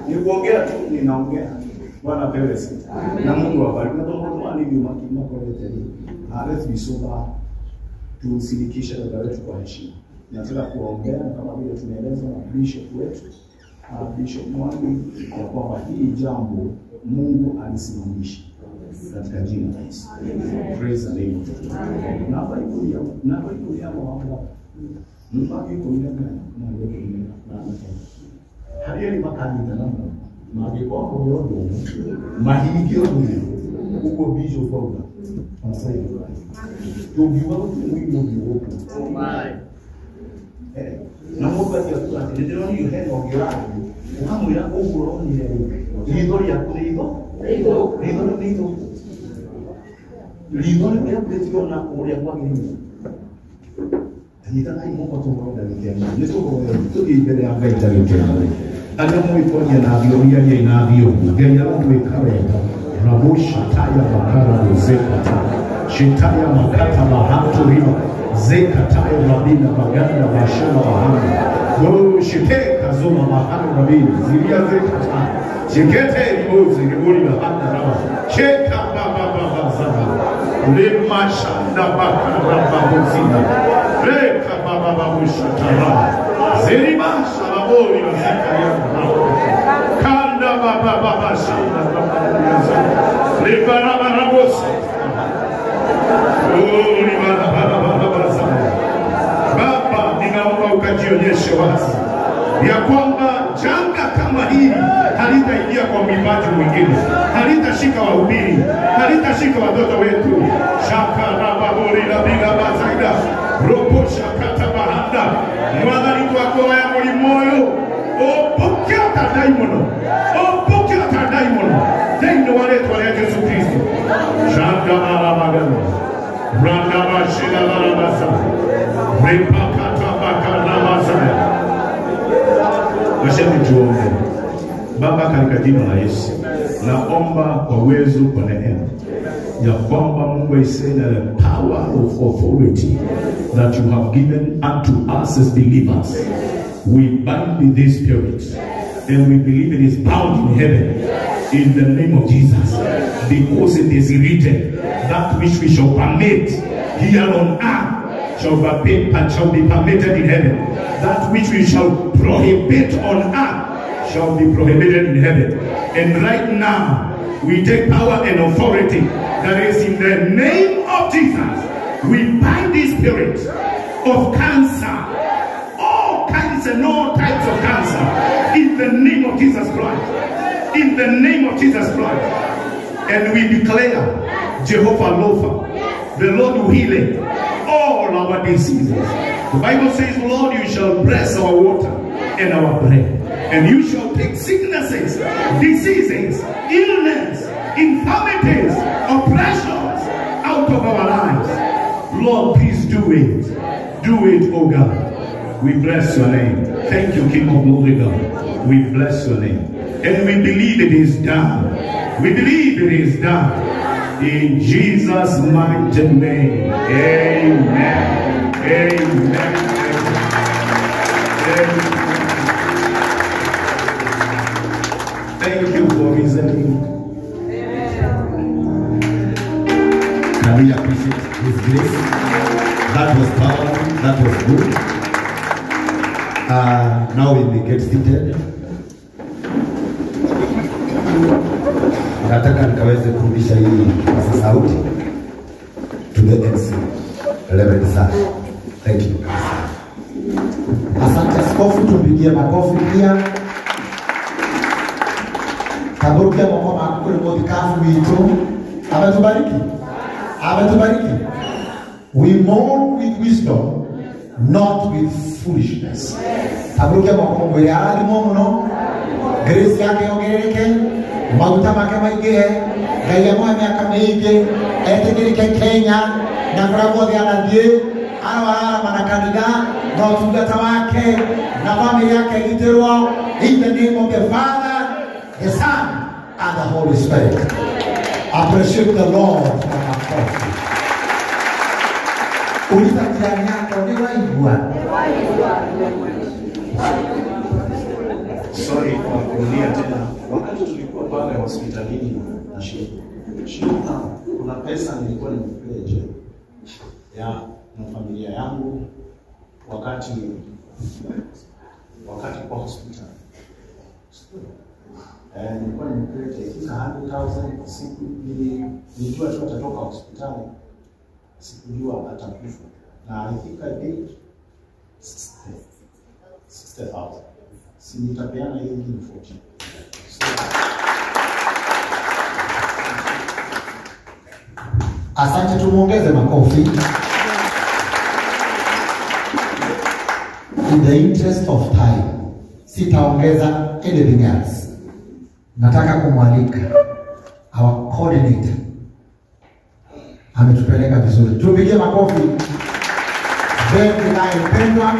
Nikuongea tu ninaongea. Bwana pewe sifa. Na Mungu awabariki. Na Mungu aliye makini kwa yote. Let's be sober. Tusilikishe dada wetu kwa heshima. Nataka kuongea kama vile tumeeleza na bishop wetu. Bishop Mwangi kwa kwamba hii jambo Mungu alisimamisha katika jina la Yesu. Praise the name of the Lord. Na Bible ya Mungu. Mbaki kuingia na ndio hali makani tena mageko kwa yodo mahigio huko bijo kwa anasaidia tubiwa mwingi mwingi na Mungu atiatua ndio hiyo hendo ngirani ukamwira ugoro ni lidori ya kulido lidori ya kulido na kuria kwa ngini nitaka Mungu atuongoze ndani yake ndio ibere ya Mungu ndani yake ana mwiponya na bioria ye na bio ngenya mwikaweka rabusha taya makara zekata shitaya makata mahatu riba zekataya rabina baganda bashama bahana go shiteka zoma mahana rabina zilia zekata shikete ribozi riburi bahana raba sheka baba zaba lima shanda bakara babuzina reka baba bushatara zeriba shalabori zikaya kanda baba shanda baba libara barabos Baba, ninaomba ukajionyeshe wazi ya kwamba janga kama hili halitaingia kwa mwimbaji mwingine, halitashika wahubiri, halitashika watoto wetu. Shaka na babori na bila bazaida ropo shakata bahanda mwadhani wako ya mulimoyo opokea tadaimono tendo wale kwa Yesu Kristo. Shaka mara magano randa bashina barabasa repakata bakana masaya. Wasema tuombe. Baba, katika jina la Yesu naomba kwa uwezo, kwa neema ya kwamba Mungu aisema the power of authority that you have given unto us as believers, we bind this spirit and we believe it is bound in heaven in the name of Jesus, because it is written that which we shall permit here on earth shall be permitted in heaven. That which we shall prohibit on earth shall be prohibited in heaven. And right now, we take power and authority that is in the name of Jesus. We bind the spirit of cancer, all kinds and all types of cancer, in the name of Jesus Christ. In the name of Jesus Christ. And we declare Jehovah Rapha, the Lord who healeth all our diseases. The Bible says, Lord, you shall bless our water and our bread, and you shall take sicknesses, diseases, illness, infirmities, oppressions out of our lives. Lord, please do it. Do it, oh God. We bless your name. Thank you, King of Glory, God. We bless your name. And we believe it is done. We believe it is done. In Jesus' mighty name. Amen. Amen. Amen. Thank you for listening. Can we appreciate His grace? That was powerful. That was good. Now we may get seated. Nataka nikaweze kurudisha hii kwa sauti to the MC level sana. Thank you. Asante askofu, tupigie makofi pia. Taburukia mama akule modikafu wito. Ametubariki. Ametubariki. We mourn with wisdom, not with foolishness. Taburukia mama ya alimu no. Grace yake ongereke. Maguta make maingihe ngai amwe miaka mingi etigirike Kenya na kuragwo thia nathie arwara manakanitha na utungata wake na family yake igitirwo in the name of the Father, the Son and the Holy Spirit. Appreciate the Lord for our coffee. Ulita jirani yako ni waigua. Sorry kwa kurudia tena. Wakati tulikuwa pale hospitalini na shida, kuna pesa nilikuwa nimepledge na familia yangu wakati kwa hospitali. Nilikuwa nimepledge 100,000 siku nilijua tu atatoka hospitali, sikujua atakufa. Na I think I paid 60,000. Si nitapeana hiyo ingine 40. Asante, tumuongeze makofi. In the interest of time, sitaongeza anything else. Nataka kumwalika our coordinator. Ametupeleka vizuri. Tupigie makofi. Bendi inayopendwa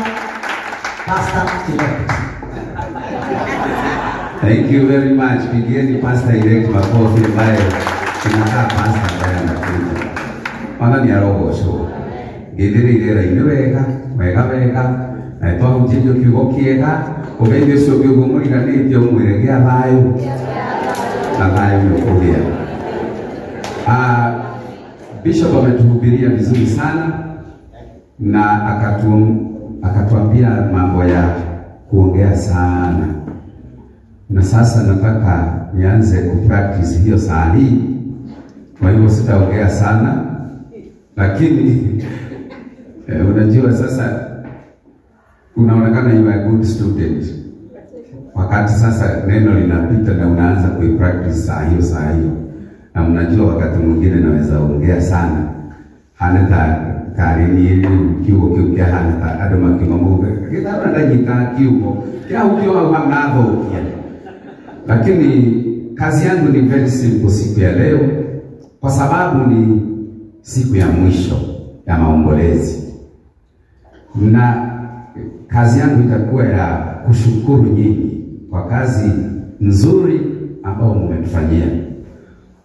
Pastor Elect. Thank you very much. Pigieni Pastor Elect makofi ambaye tunakaa Pastor ambaye anakuja. Wana ni roho sho. Githiri raini wega na twa mtinjo kiugo kiega ubende sio kiugo muriganite umwiregia thayo na thayo mkugia. Bishop ametuhubiria vizuri sana na akatuambia mambo ya kuongea sana. Na sasa nataka nianze kupractice hiyo saa hii. Kwa hivyo sitaongea sana. Lakini unajua sasa unaonekana you are a good student. Wakati sasa neno linapita na unaanza kuipractice saa hiyo. Na mnajua wakati mwingine naweza ongea sana. Hana tarini kiugo kia hana adoma kimamuga. Kita ndanyika kiugo. Kia ukio hamnavo kia. Lakini kazi yangu ni very simple siku ya leo, kwa sababu ni siku ya mwisho ya maombolezi. Na kazi yangu itakuwa ya kushukuru nyinyi kwa kazi nzuri ambayo mmetufanyia.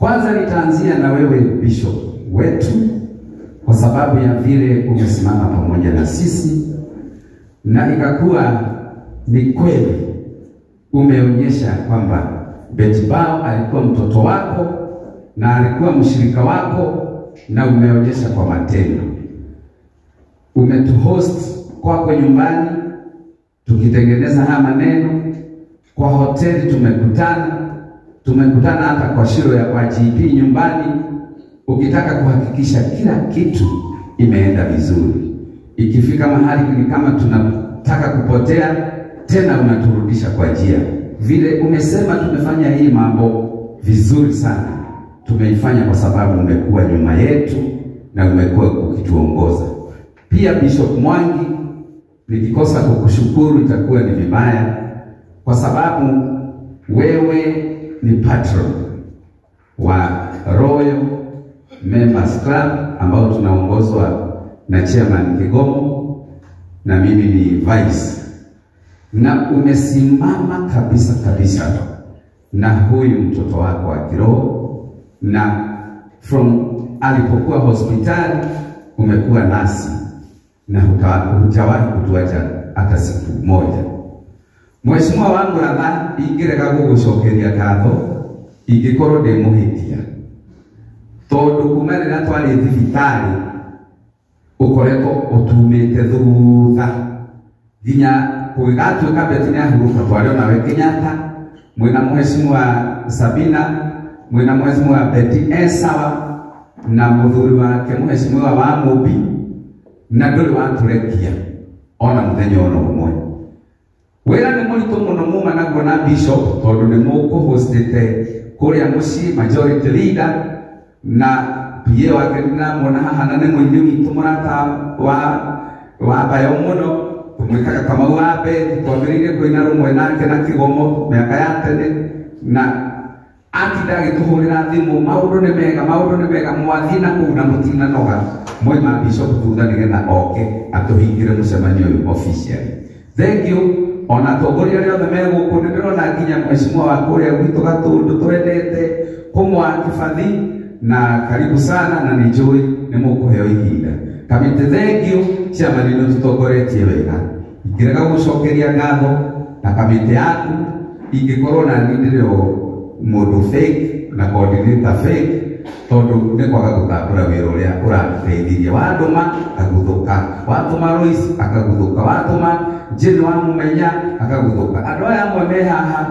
Kwanza nitaanzia na wewe bishop wetu, kwa sababu ya vile umesimama pamoja na sisi, na ikakuwa ni kweli umeonyesha kwamba Betibao alikuwa mtoto wako na alikuwa mshirika wako, na umeonyesha kwa matendo. Umetuhost kwako nyumbani tukitengeneza haya maneno, kwa hoteli tumekutana hata kwa shiro ya kwa GP nyumbani, ukitaka kuhakikisha kila kitu imeenda vizuri. Ikifika mahali ni kama tunataka kupotea tena, unaturudisha kwa njia. Vile umesema tumefanya hii mambo vizuri sana, tumeifanya kwa sababu umekuwa nyuma yetu na umekuwa ukituongoza. Pia Bishop Mwangi, nikikosa kukushukuru itakuwa ni vibaya, kwa sababu wewe ni patron wa Royal Members Club ambao tunaongozwa na Chairman Kigomo na mimi ni vice, na umesimama kabisa na huyu mtoto wako wa kiroho, na from alipokuwa hospitali umekuwa nasi na hutawahi kutuacha hata siku moja. Mheshimiwa wangu radha ingireka gugucokeria ngatho ingikorwo ndimuhitia, tondu kumerera twari thibitari ukoretwo utumite thutha nginya kugatuika Betini ahuruka twario nawe Kenyatta, mwina Mheshimiwa Sabina, mwina Mheshimiwa Beti Esawa na muthuri wake Mheshimiwa wa Mubi, na nduri waturekia ona muthenya ono umwe. Wera ni muritu muno muma naguo na bishop, tondu ni mukuhostete kuria muci majority leader na pie wake na mona haha na ni mwini witu murata wa bayo muno, tumwikaga kama wabe twambiririe kuina rumwe nake na Kigomo miaka ya tene, na akidagituhurira thimu maundu ni mega mwathina kuna mutina noga moima bishop thutha nigetha oke atuhingire mucemanio uyu officially. Thank you. Ona tongoria riothe meguku ni ndirona nginya Mheshimiwa wa kuria gwitu Gatundu twendete kumwa Kibathi, na karibu sana, na nijui ni mukuheo ihinda. Kamite thank you chairman ni tutongoretie wega, ingirega gucokeria ngatho na kamite yaku. Ingikorwo na ndiriro mundu fake na coordinator fake, tondu ni kwaga gutambura wira uria urateithirie. Watuma akaguthuka, watuma Royce akaguthuka, watuma Jeno amumenya akaguthuka. Andu aya amwe me haha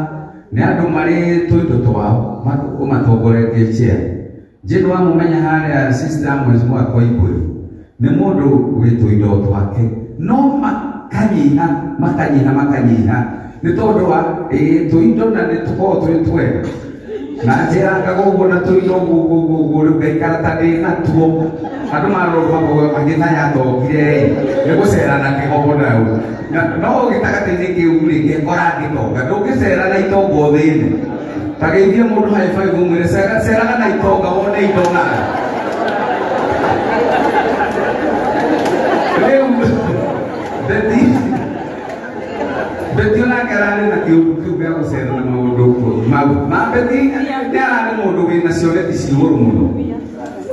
ni andu mari tuindo twao matongoretie chia. Jeno amumenya haria sister Mheshimiwa Koikuri ni mundu wituindo twake, no makanyiha ni tondu wa tuindo na ni tuko twetwe na njira ngagugu na tuindo gugu ngaikara tandina tuo andu marorwa magithanya tokire ni gucera na Kigomo nau no gitagateithie kiuri ngekora ngitonga ndungicera na itongo thini tageithie mundu high five umwire ceraga na itonga wone itonga Beti ona karane na kiu bya gusera na maundu ma Beti ndara ni mundu wina cioreti ciuru muno,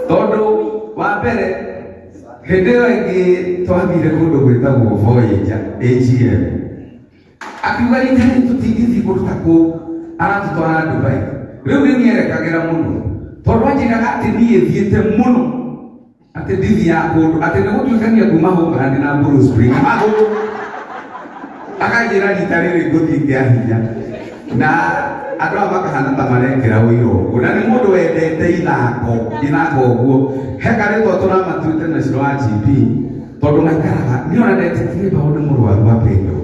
tondu wa mbere hindi iyo ingi twathire kundu gwitagwo Voyager AGM akiuga ithe tutingithi kuruta ku aratutwara Dubai. Riu nierekagira muno tondu anjiraga ati nie thiete muno ati ndithi ya kundu ati nigutuikania kuma Homeland na Blue Spring akajira ritariri nguthingia hinya na andu makahana ta marekera wiro una ni mundu wendete ithako guo hekaritwo turamatuite na ciro wa GP tondu maikaraga ni ona ndete kire baundu murwaru wa pendo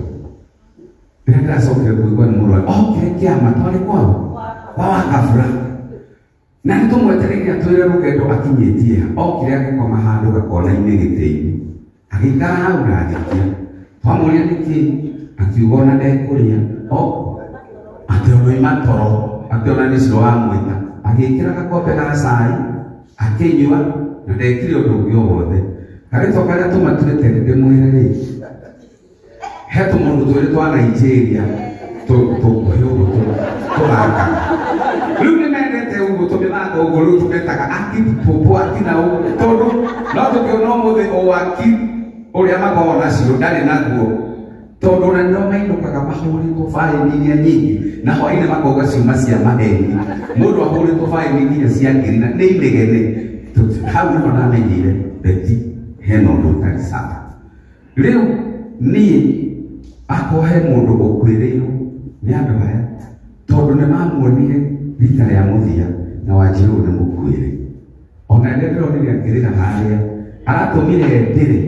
ndira sokere kuigwa ni murwaru kire kiama twari kwao wakafura na nitumwetereire atwire rugendo akinyitie kire agikoma handu gakona-ini gitini agikara hau na agikia twamuria niki akiuga ona ndekuria ati ona imatoro ati ona ni ciro wa mwita agikira gakombe ga cai akinyua na ndekire undu ungi wothe karitwo karia tumaturite ndimwire ri he tumundu twiri twa Nigeria tukuhe uguo turaka riu ni mendete uguo tumithaka uguo ulu tumetaga aki popo aki na todo no tukiona muthe o aki uria magoo nacio ndari naguo tondu na no mainukaga mahuritwo faini iria nyingi na hwainĩ makoga ciuma cia maheni mundu ahuritwo faini nginya cia ngiri na nĩ inegene hau nĩho namenyire beti hena ũndũ ũtarĩ sawa rĩu niĩ akohe mũndũ ũkwĩrĩirwo nĩ andũ aya tondũ nĩ mamuonire rita rĩa mũthia na Wanjirũ nĩ mũkuĩre ona ndĩronire akĩrĩra harĩa aratũmire ndĩrĩ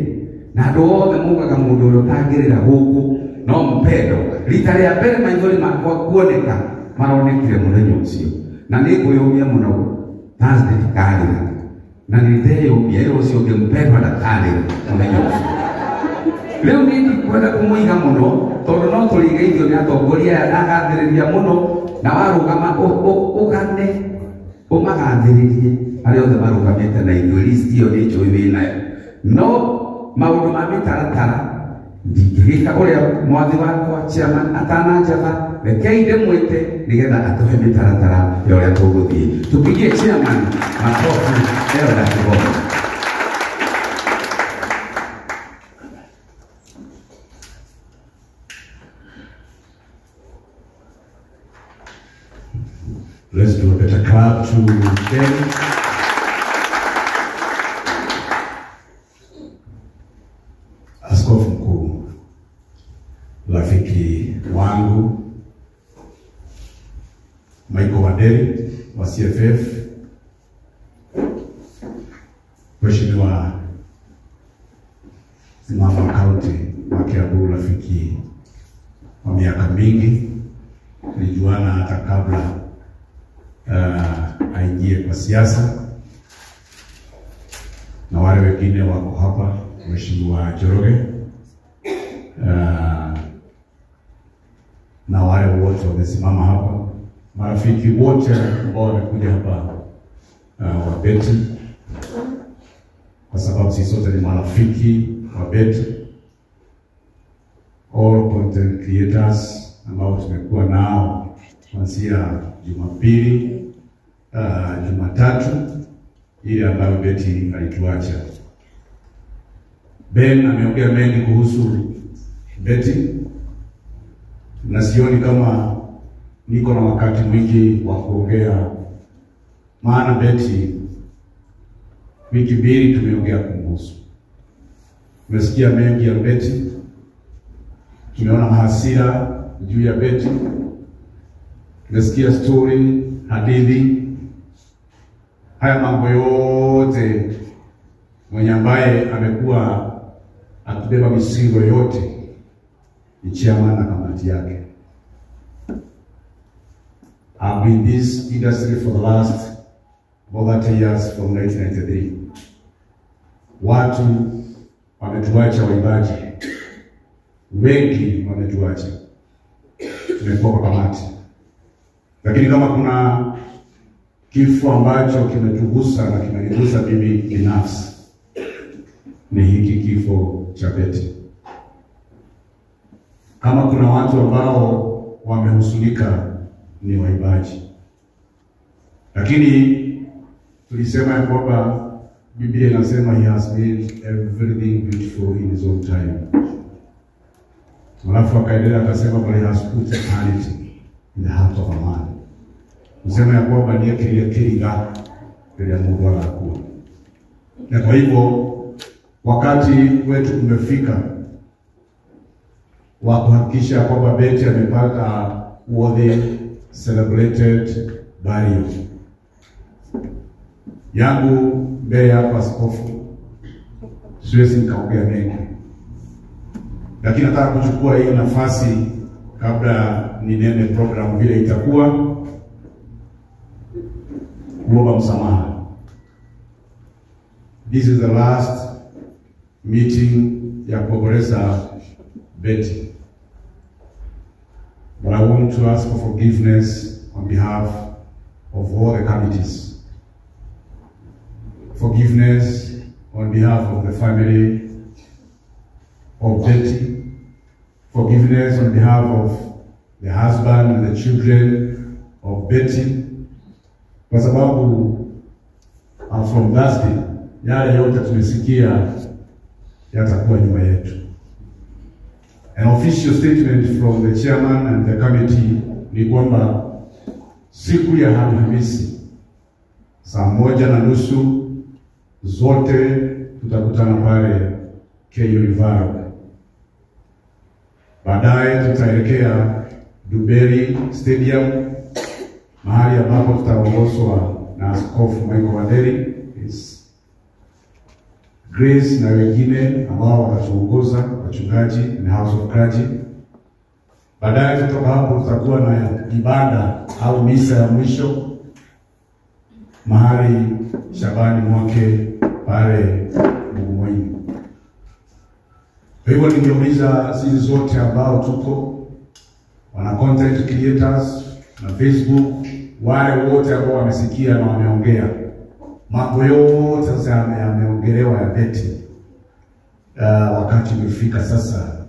na andũ othe mugaga mũndũ ũrĩa ũtangĩrĩra gũkũ no mpendo rita rĩa mbere maithori makwa kuoneka maronekire mũthenya ũcio na nĩ ngwĩyũmia mũno Thursday ndikarĩra na nĩ ndeyũmia ĩro ũcio ũngĩ mpendo ndakarĩra mũthenya ũcio rĩu niĩ ndikwenda kũmũiga mũno tondũ no tũrĩgeithio nĩ atongoria aya nagathĩrĩria mũno na warũgama ũgane ũmagathĩrĩrie arĩa othe marũgamĩte na ithuĩ list ĩyo nĩ njũĩ wĩnayo no maũndũ ma mĩtaratara ndingĩgĩka ũrĩa mwathi wakwa chairman atananjatha rekei ndĩmwĩte nĩgetha atũhe mĩtaratara ya ũrĩa tũgũthiĩ tũpigie chairman makofi Elda Kĩgogo. Let's do a better clap to them. Askofu mkuu, rafiki wangu Michael Waderi wa CFF, Mheshimiwa Mama County wa Kiambu, rafiki wa miaka mingi, tulijuana hata kabla aingie kwa siasa, na wale wengine wako hapa, Mheshimiwa Njoroge na wale wote wamesimama hapa, marafiki wote ambao wamekuja hapa wa Beti, kwa sababu sisi sote ni marafiki wa Beti, all content creators ambao tumekuwa nao kuanzia Jumapili Jumatatu ile ambayo Beti alituacha. Ben ameongea mengi kuhusu Beti na sioni kama niko na wakati mwingi wa kuongea, maana Beti wiki mbili tumeongea kumhusu. Tumesikia mengi ya Beti, tumeona hasira juu ya Beti, tumesikia story, hadithi, haya mambo yote. Mwenye ambaye amekuwa akibeba misingo yote ni chairman na kamati yake. I've been in this industry for the last more than 10 years from 1993. Watu wametuacha, waimbaji wengi wametuacha, tumekuwa kwa kamati. Lakini kama kuna kifo ambacho kimetugusa na kimenigusa mimi binafsi, ni hiki kifo cha Beti. Kama kuna watu ambao wamehusunika ni waimbaji. Lakini tulisema ya kwamba Biblia inasema he has made everything beautiful in his own time. Alafu akaendelea akasema but he has put eternity in the heart of a man. Kusema ya kwamba ndiye kiliga mbele ya Mungu anakuwa. Na kwa hivyo wakati wetu umefika wa kuhakikisha kwamba Beti amepata worthy celebrated burial. Yangu mbele yako askofu, siwezi nikaongea mengi, lakini nataka kuchukua hii nafasi kabla ninene program vile itakuwa, kuomba msamaha. This is the last meeting ya kuomboleza Beti. But I want to ask for forgiveness on behalf of all the committees. Forgiveness on behalf of the family of Beti. Forgiveness on behalf of the husband and the children of Beti. Kwa sababu from Thursday, yale yote tumesikia yatakuwa nyuma yetu. An official statement from the chairman and the committee ni kwamba siku ya Alhamisi saa 1:30 zote tutakutana pale Keyo River. Baadaye tutaelekea Duberi Stadium, mahali ambapo tutaongozwa na Askofu Michael Waderi, Grace na wengine ambao watatuongoza, wachungaji na House of Clergy. Baadaye kutoka hapo tutakuwa na ibada au misa ya mwisho mahali Shabani Mwake pale Mugumweni. Kwa hivyo ningeuliza sisi zote ambao tuko wana content creators na Facebook, wale wote ambao wamesikia na wameongea mambo yote sasa yameongelewa ya beti, wakati umefika sasa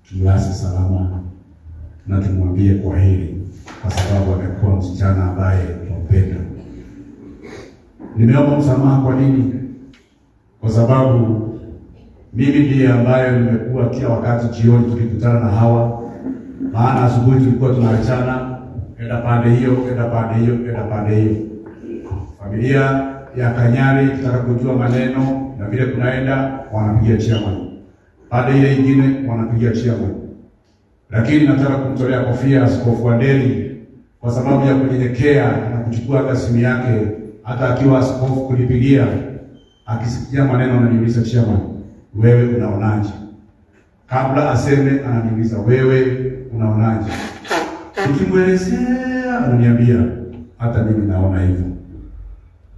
tumlase salama na tumwambie kwa heri, kwa sababu amekuwa msichana ambaye tumpenda. Nimeomba msamaha kwa nini? Kwa sababu mimi ndiye ambaye nimekuwa kila wakati jioni tukikutana na hawa, maana asubuhi tulikuwa tunaachana, enda pande hiyo, enda pande hiyo, enda pande hiyo. Familia ya Kanyari kitaka kujua maneno na vile kunaenda, wanapigia chairman. Pande ile nyingine wanapigia chairman. Lakini nataka kumtolea kofia Askofu Waderi kwa sababu ya kunyenyekea na kuchukua simu yake hata akiwa askofu kulipigia, akisikia maneno ananiuliza chairman, wewe unaonaje? Kabla aseme ananiuliza wewe unaonaje? Nikimwelezea ananiambia hata mimi naona hivyo.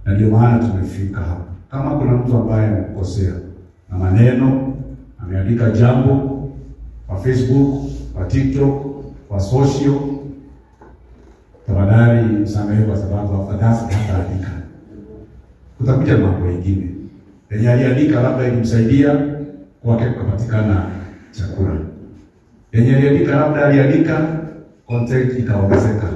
Na ndio maana tumefika hapa. Kama kuna mtu ambaye amekosea na maneno, ameandika jambo kwa Facebook, kwa TikTok, kwa social, tafadhali msamehe, kwa sababu afadhali hataandika. Kutakuja mambo mengine. Yenye aliandika labda ilimsaidia kwake kupatikana chakula. Yenye aliandika labda aliandika content ikaongezeka.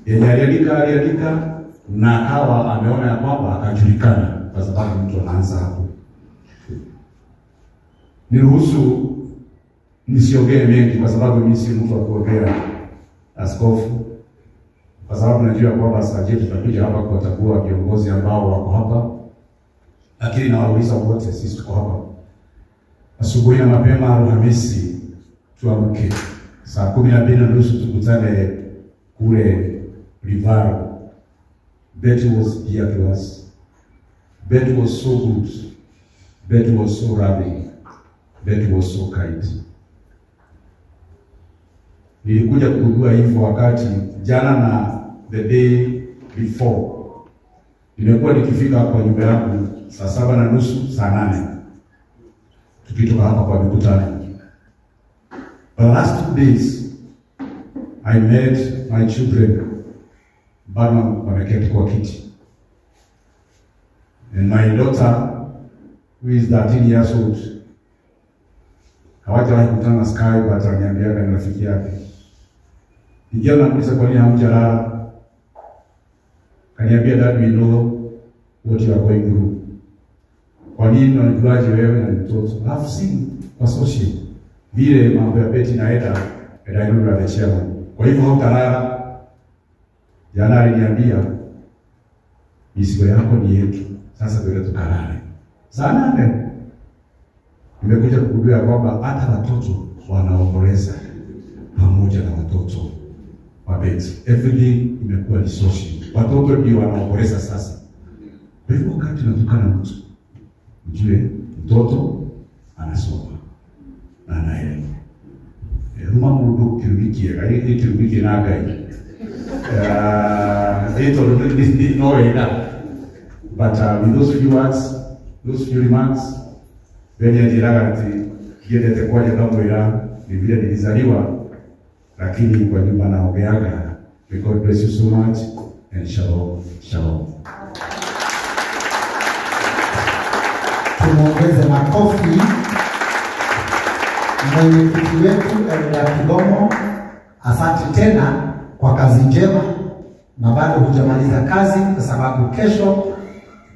Yenye aliandika na hawa ameona ya kwamba akajulikana, kwa sababu mtu anaanza hapo. Niruhusu nisiongee mengi kwa sababu mimi si mtu wa kuongea, askofu, kwa sababu najua kwamba sasa tutakuja hapa kuwatambua viongozi ambao wako hapa. Lakini nawauliza wote, sisi tuko hapa asubuhi na mapema Alhamisi, tuamke saa 12:30 tukutane kule River. Betty was dear to us. Betty was so good. Betty was so loving. Betty was so kind. Nilikuja kugundua hivyo wakati jana na the day before. Nimekuwa nikifika hapa kwa nyumba yangu saa 7:30, saa 8. Tukitoka hapa kwa mikutano. The last 2 days I met my children. Bado wameketi kwa kiti. And my daughter, who is 13 years old, hawajawahi kukutana na Sky, but ananiambia ni rafiki yake. Nijana namuuliza kwa nini hamjalala. Kaniambia, Dad, we know what you are going through. Kwa nini unajuaje wewe na mtoto? I've seen kwa social vile mambo ya Betty na Eda ndio anachema. Kwa hivyo hautalala. Jana aliniambia mizigo yako ni yetu. Sasa ndio tukalale. Saa 8 nimekuja kugundua kwamba hata watoto wanaomboleza pamoja na watoto wa Betty. Everything imekuwa ni social. Watoto ndio wanaomboleza sasa. Kwa hivyo wakati natukana mtu, mjue mtoto anasoma na anaelewa. Ruma mundu kirumikia, hii kirumikia na gai. Ito no enough. But with those few words, those few remarks, venye jiragati yedete kwa jambo ila ni vile nilizaliwa, lakini kwa nyumba naongeaga. God bless you so much and shalom, shalom. Tumuongeze makofi mwenyekiti wetu Elda Kigomo. Asante tena kwa kazi njema, na bado hujamaliza kazi, kwa sababu kesho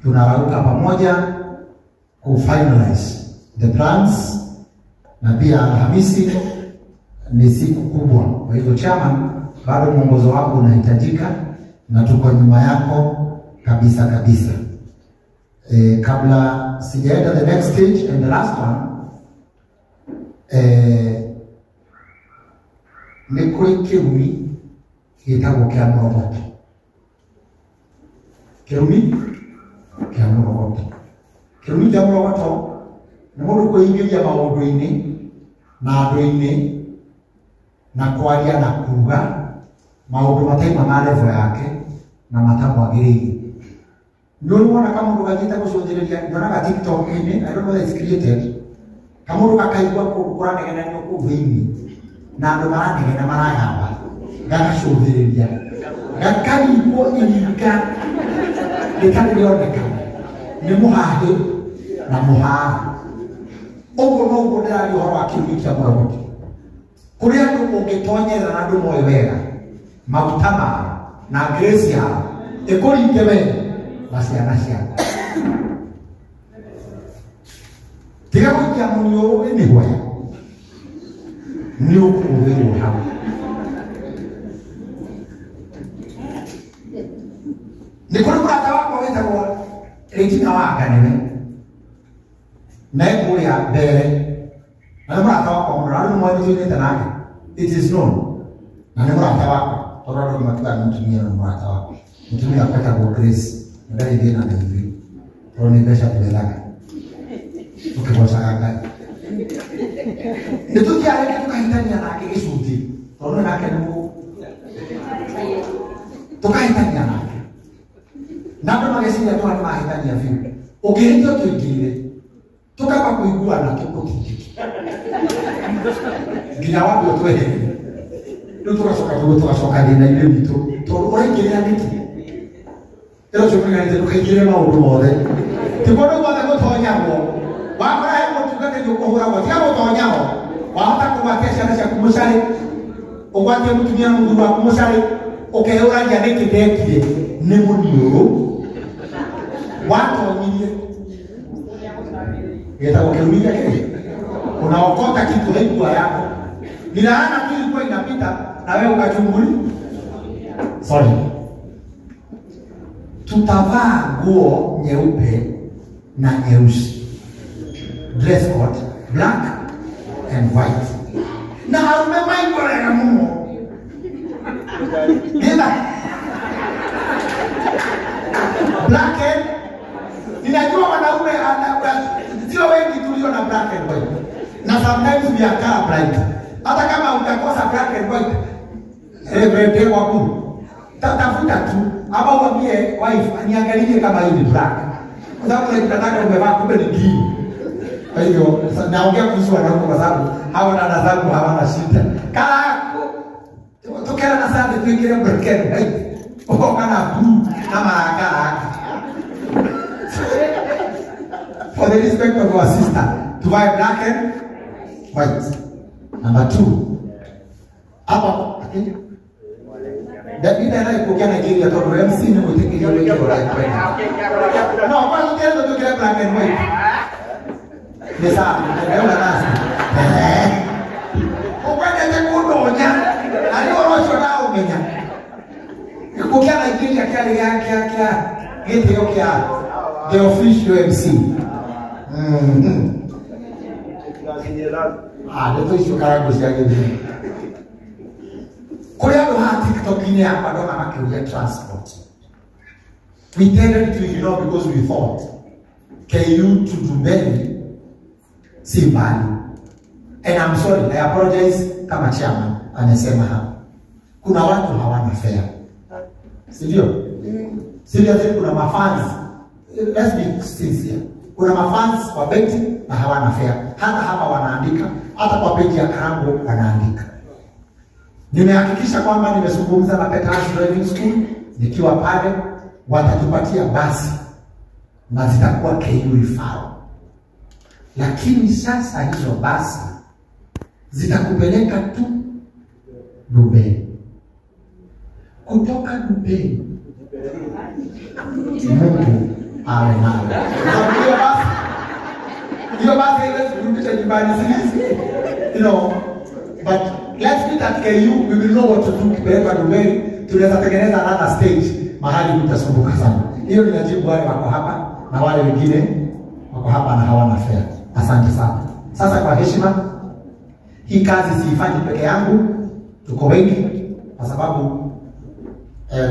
tunarauka pamoja ku finalize the plans, na pia Alhamisi ni siku kubwa. Kwa hivyo chairman, bado mwongozo wako unahitajika na tuko nyuma yako kabisa kabisa. Kabla sijaenda the next stage and the last one, ni kuri kirumi gitagwo kia Morogoto. Kirumi kia Morogoto. Kirumi kia Morogoto nĩ mũndũ kwĩingĩria maũndũ-inĩ na andũ-inĩ na kwaria na kuga maũndũ mataima ma level yake na matamwagĩrĩire. Nĩ ũrĩmona ka mũndũ gagĩte gũcũthĩrĩria, nyonaga TikTok-inĩ, I don't know that it's created, ka mũndũ gakaigua kũranegenanio kũu thĩinĩ na andũ maranegena maragamba, gagacũthĩrĩria, gakaigwo iringa rĩtarĩ rĩonekana, nĩ mũhahĩ na mũhara. Ũguo noguo ndĩraria ũhoro wa kĩrumi kĩa Morogoto, kũrĩa andũ ũngĩtonyerera na andũ moĩ wega maguta mao na grace yao ĩkũringe wega na ciana ciaku. Tiga gũikia mũniũrũ nĩ guoya, nĩ ũkũhũthĩrwo hau. Nĩ kũrĩ mũrata wakwa wĩtagwo Regina Wanganĩwe, na kũrĩa mbere, na nĩ mũrata wakwa mũno, na rĩu mwanĩtũinĩte nake, it is known, na nĩ mũrata wakwa, tondũ andũ matuaga mũtumia na mũrata wakwa. Mũtumia akwetagwo Grace, na ndarĩ thĩna na ithuĩ, tondũ nĩ mbeca tũgethaga tũkĩgocaga Ngai. Nĩ tũtiareke tũkahĩtania nake gĩcunjĩ, tondũ nake nĩ tũkahĩtania nake, na andũ mageciria twa nĩ mahĩtania biũ. Ũngĩhĩtio tũingĩrire tukaba kuiguana tukutiki nginya wambe twehere rĩu tũgacoka thĩna-inĩ witũ tondũ ũraingĩrĩra nĩkĩ ĩro cũkĩganĩte ndũkaingĩrĩre maũndũ mothe ti kũndũ guothe gũtonyagwo. Wakora he mũtungatĩri ũkũhũragwo tiga gũtonyagwo, wahota kũgwatia ciana ciaku mũcarĩ, ũgwatie mũtumia na mũthuri waku mũcarĩ, ũkeyũragia nĩkĩ ndekire. Nĩ mũniũrũ watonyirie getagwo kĩrumi gĩake, unaokota kitu haikuwa yako, ninaana tu ilikuwa inapita na wewe ukachunguli. Sorry, tutavaa nguo nyeupe na nyeusi, dress code black and white, na harume maingorega muno ila black and, ninajua wanaume sio wengi tulio na black and white, na sometimes we are colorblind. Hata kama utakosa black and white every day waku tafuta tu, ama uambie wife aniangalie kama hii ni black, kwa sababu unataka umevaa kumbe ni green. Kwa hivyo naongea kuhusu wanaume kwa sababu hawa na dada zangu hawana shida. Kala tokera na sande tuingie black and white, kana blue kama kala. For the respect of our sister, to buy black and white. Number 2, hapa David anaipokea Nigeria toro MC ni mtekeja wengi wa kwenda. No, kwa nini ndio tukile black and white? Ni sawa, ndio nasi. Ukwenda kudonya, alio nao umenya. Kupokea Nigeria kia Ethiopia, the official MC. Ndio hicho karago siageni. Korea ndo ha TikTok ni hapa ndo makirudia transport. We tended to ignore because we thought KU to Dubai si mbali. And I'm sorry, I apologize kama chairman amesema hapa. Kuna watu hawana fare. Sivyo? Seriously kuna mafans. Let's be sincere. Kuna mafans kwa beti na hawana fare. Hata hapa wanaandika, hata kwa beti ya Karango wanaandika. Nimehakikisha kwamba nimezungumza na Peters Driving School, nikiwa pale watatupatia basi na zitakuwa KU referral. Lakini sasa hizo basi zitakupeleka tu Dubai. Kutoka Dubai Mungu awe nayo. Hiyo basi haiwezi kurudisha nyumbani sisi. You know, but let's meet at KU, we will know what to do. Kipelekwa Dubai, tunaweza tengeneza another stage mahali mtasumbuka sana. Hiyo ninajibu wale wako hapa na wale wengine wako hapa na hawana fare. Asante sana. Sasa kwa heshima, hii kazi siifanyi peke yangu, tuko wengi kwa sababu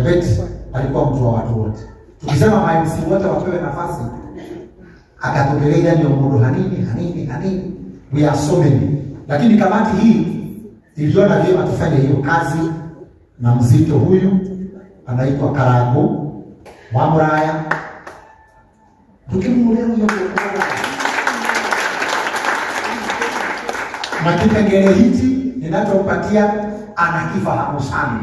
Betty alikuwa mtu wa watu wote. Tukisema MC wote wapewe nafasi, akatokelea ndio mundu hanini. We are so many. Lakini kamati hii iliona vyema tufanye hiyo kazi na mzito huyu anaitwa Karangu wa Muraya. Tukimulea huyo na kipengele hichi ninachompatia anakifahamu sana.